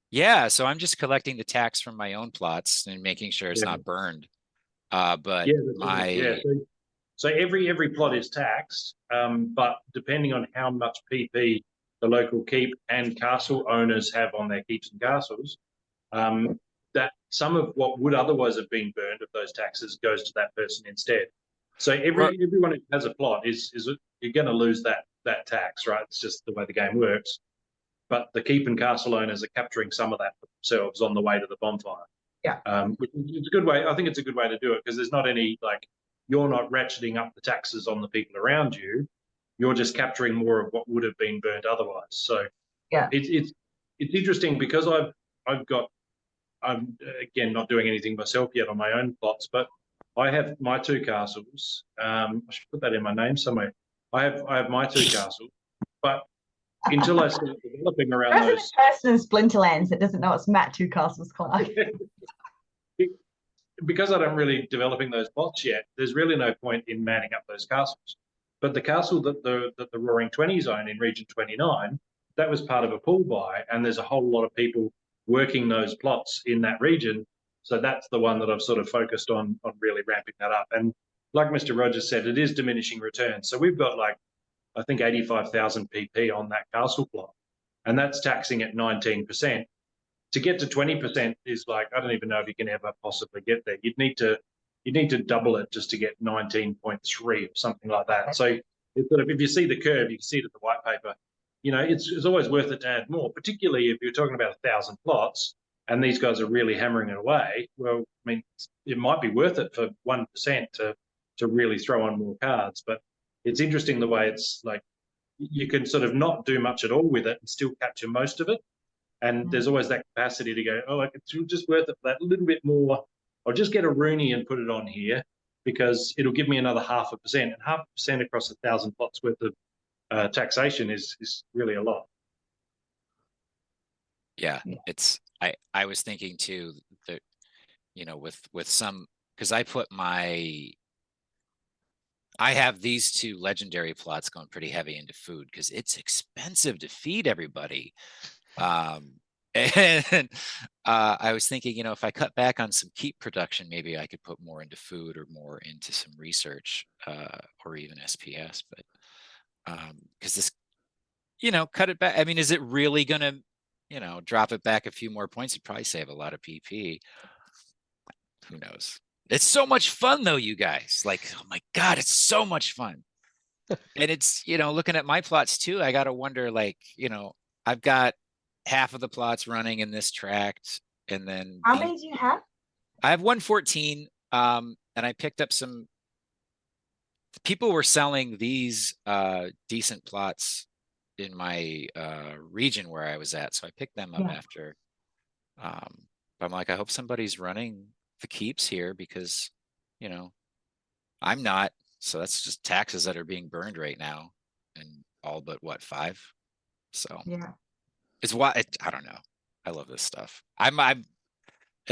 Yeah. So I'm just collecting the tax from my own plots and making sure it's not burned. But So every plot is taxed, but depending on how much PP the local keep and castle owners have on their keeps and castles, that some of what would otherwise have been burned of those taxes goes to that person instead. So everyone who has a plot is you're going to lose that tax, right? It's just the way the game works. But the keep and castle owners are capturing some of that for themselves on the way to the bonfire. Yeah. Which is a good way. I think it's a good way to do it because there's not any like you're not ratcheting up the taxes on the people around you. You're just capturing more of what would have been burnt otherwise. So yeah, it's interesting because I'm again not doing anything myself yet on my own plots, but I have my 2 castles. I should put that in my name somewhere. I have my 2 castles, but until I start developing around there isn't those, a person in Splinterlands that doesn't know it's Matt Two Castles Clark. because I don't really developing those plots yet, there's really no point in manning up those castles. But the castle that the Roaring Twenties own in Region 29, that was part of a pool buy, and there's a whole lot of people working those plots in that region. So that's the one that I've sort of focused on really ramping that up. And like Mr. Rogers said, it is diminishing returns. So we've got like, I think 85,000 PP on that castle plot, and that's taxing at 19%. To get to 20% is like, I don't even know if you can ever possibly get there. You'd need to double it just to get 19.3 or something like that. So it's sort of, if you see the curve, you can see it at the white paper. You know, it's always worth it to add more, particularly if you're talking about 1,000 plots and these guys are really hammering it away. Well, I mean, it might be worth it for 1% to really throw on more cards. But it's interesting the way it's like you can sort of not do much at all with it and still capture most of it. And there's always that capacity to go, oh, like it's just worth it for that little bit more. I'll just get a Rooney and put it on here because it'll give me another 0.5%. And 0.5% across 1,000 plots worth of taxation is really a lot. Yeah, it's I was thinking too that, you know, with some, because I have these 2 legendary plots going pretty heavy into food because it's expensive to feed everybody. And I was thinking, you know, if I cut back on some keep production, maybe I could put more into food or more into some research, or even SPS. But because this, you know, cut it back. I mean, is it really gonna, you know, drop it back a few more points? It'd probably save a lot of PP. Who knows? It's so much fun though, you guys. Like, oh my God, it's so much fun. And it's, you know, looking at my plots too, I gotta wonder, like, you know, I've got half of the plots running in this tract, and then How many do you have? I have 114. And I picked up some people were selling these decent plots in my region where I was at, so I picked them up after. But I'm like, I hope somebody's running the keeps here because, you know, I'm not. So that's just taxes that are being burned right now, and all but what, 5. So Yeah. It's why I don't know. I love this stuff. I'm at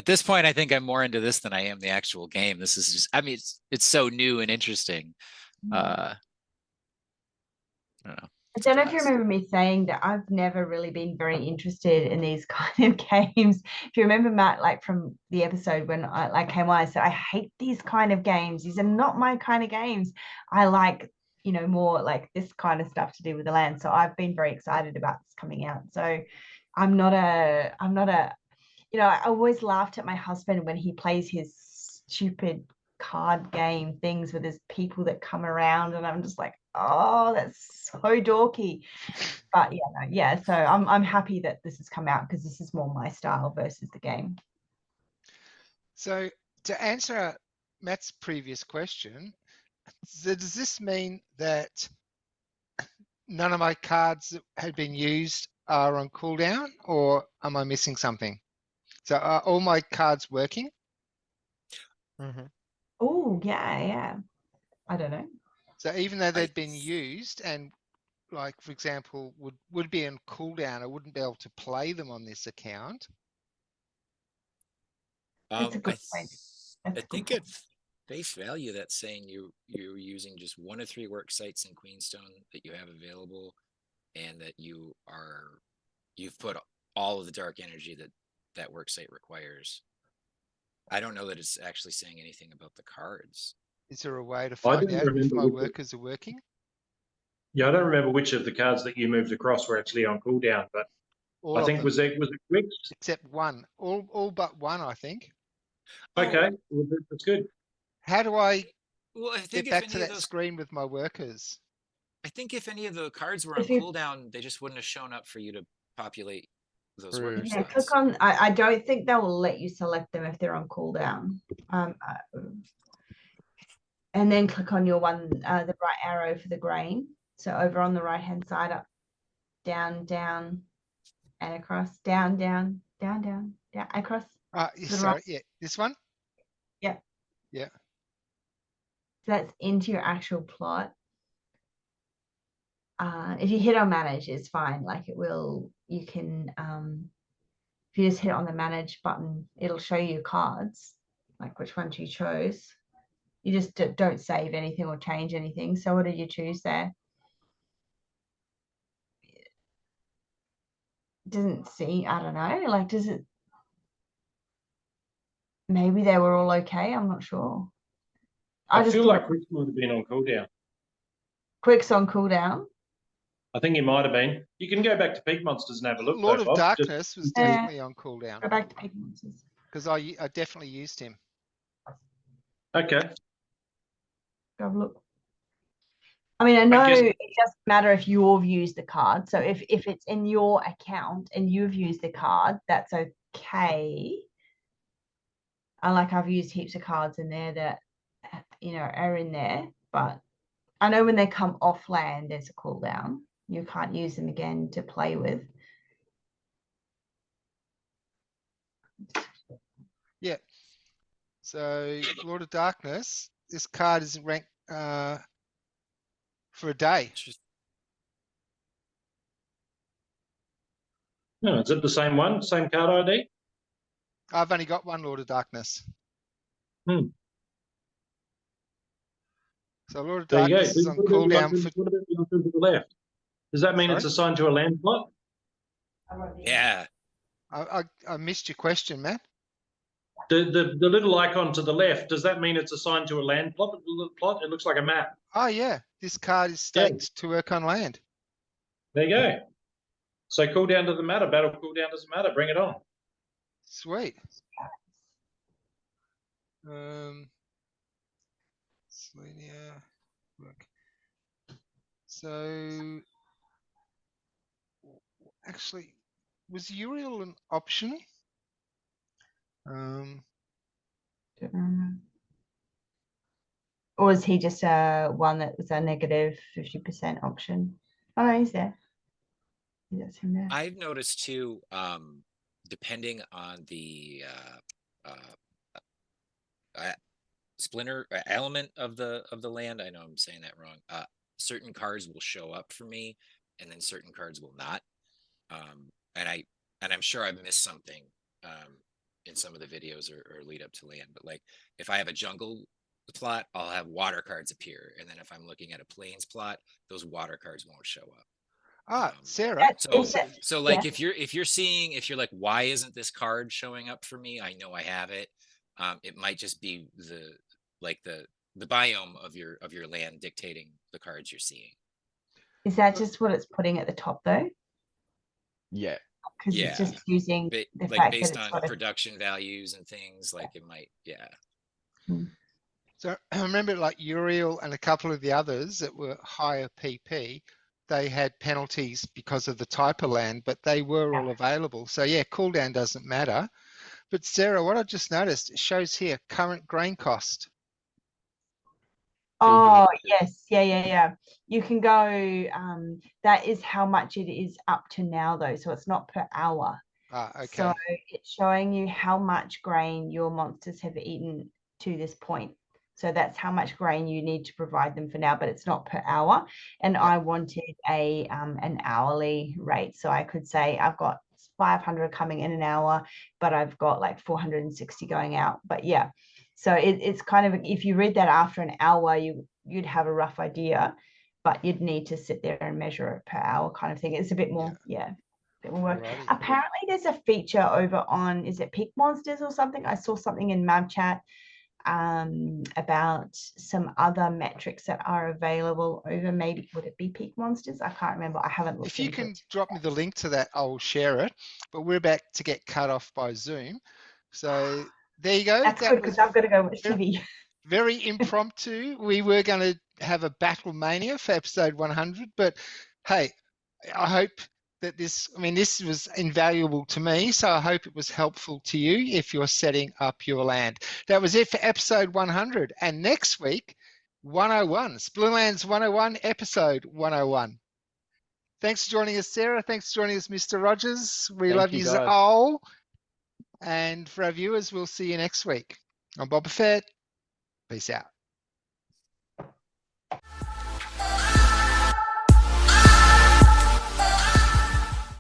this point, I think I'm more into this than I am the actual game. This is just, I mean, it's so new and interesting. I don't know. I don't know if you remember me saying that I've never really been very interested in these kind of games. If you remember, Matt, like from the episode when I like came on, I said, I hate these kind of games. These are not my kind of games. I like, you know, more like this kind of stuff to do with the land. So I've been very excited about this coming out. So I'm not a, you know, I always laughed at my husband when he plays his stupid card game things with his people that come around, and I'm just like, oh, that's so dorky. But so I'm happy that this has come out because this is more my style versus the game. So to answer Matt's previous question, so does this mean that none of my cards that had been used are on cooldown, or am I missing something? So are all my cards working? Oh, yeah. I don't know. So even though they'd been used and, like, for example, would be on cooldown, I wouldn't be able to play them on this account. That's a good point. I think at face value, that's saying you're using just 1 of 3 work sites in Queenstone that you have available, and that you've put all of the dark energy that work site requires. I don't know that it's actually saying anything about the cards. Is there a way to find out if my workers are working? Yeah, I don't remember which of the cards that you moved across were actually on cooldown, but All I think was it Quicks? Except one. All but one, I think. Okay, well, that's good. How do I I think get back to that screen with my workers? I think if any of the cards were on cooldown, they just wouldn't have shown up for you to populate those True. worker Yeah, slots. click on. I don't think they will let you select them if they're on cooldown. And then click on your one, the right arrow for the grain. So over on the right hand side, up, down, down, and across, down, down, down, down, down, across. Sorry, yeah, this one. Yeah. Yeah. So that's into your actual plot. If you hit on manage, it's fine. Like it will, you can, if you just hit on the manage button, it'll show you your cards, like which ones you chose. You just don't save anything or change anything. So what did you choose there? Doesn't see, I don't know, like does it, maybe they were all okay, I'm not sure. I just feel thought like Quick might have been on cooldown. Quick's on cooldown. I think he might have been. You can go back to Peak Monsters and have a look. Lord though, of Bob. Darkness was Yeah. definitely on cooldown Go back to Peak Monsters. because I definitely used him. Okay. Go have a look. I mean, I know guess- it doesn't matter if you've used the card. So if it's in your account and you've used the card, that's okay. Like I've used heaps of cards in there that, you know, are in there, but I know when they come off land, there's a cooldown. You can't use them again to play with. Yeah. So Lord of Darkness, this card is ranked for a day. No, is it the same one? Same card ID? I've only got one Lord of Darkness. Hmm. So Lord of There you go. Darkness is on cooldown for. What about the one to the left? Does that mean Sorry? it's assigned to a land plot? Yeah. I missed your question, Matt. The little icon to the left, does that mean it's assigned to a land plot? It looks like a map. Oh yeah, this card is staked to work on land. There you go. So cooldown doesn't matter. Battle cooldown doesn't matter. Bring it on. Sweet. Linear. Look. So actually, was Uriel an option? Or is he just one that was a negative 50% option? Oh no, he's there. That's him there. I've noticed too, depending on the splinter element of the land, I know I'm saying that wrong. Certain cards will show up for me, and then certain cards will not. And I'm sure I've missed something in some of the videos or lead up to land. But like if I have a jungle plot, I'll have water cards appear, and then if I'm looking at a plains plot, those water cards won't show up. Sarah. So like if you're like, why isn't this card showing up for me? I know I have it. It might just be the biome of your land dictating the cards you're seeing. Is that just what it's putting at the top though? Yeah. Because it's just using the like fact based that it's on production values and things, like it might, yeah. So I remember like Uriel and a couple of the others that were higher PP, they had penalties because of the type of land, but they were all available. So yeah, cooldown doesn't matter. But Sarah, what I just noticed, it shows here current grain cost. Oh yes, yeah. You can go, that is how much it is up to now though, so it's not per hour. Okay. So it's showing you how much grain your monsters have eaten to this point. So that's how much grain you need to provide them for now, but it's not per hour. And I wanted an hourly rate, so I could say I've got 500 coming in an hour, but I've got like 460 going out. But yeah, so it's kind of, if you read that after an hour, you'd have a rough idea, but you'd need to sit there and measure it per hour kind of thing. It's a bit more, a bit more work. Alrighty. Apparently there's a feature over on, is it Peak Monsters or something? I saw something in Mab Chat about some other metrics that are available over, maybe would it be Peak Monsters? I can't remember. I haven't looked. If you can drop me the link to that, I'll share it. But we're about to get cut off by Zoom, so there you go. That's good because I've got to go watch TV. Very impromptu. We were going to have a battle mania for episode 100, but hey, I hope that this was invaluable to me, so I hope it was helpful to you if you're setting up your land. That was it for episode 100. And next week, 101, Splinterlands 101, episode 101. Thanks for joining us, Sarah. Thanks for joining us, Mr. Rogers. We Thank love you, you guys. all. And for our viewers, we'll see you next week. I'm Boba Fett. Peace out.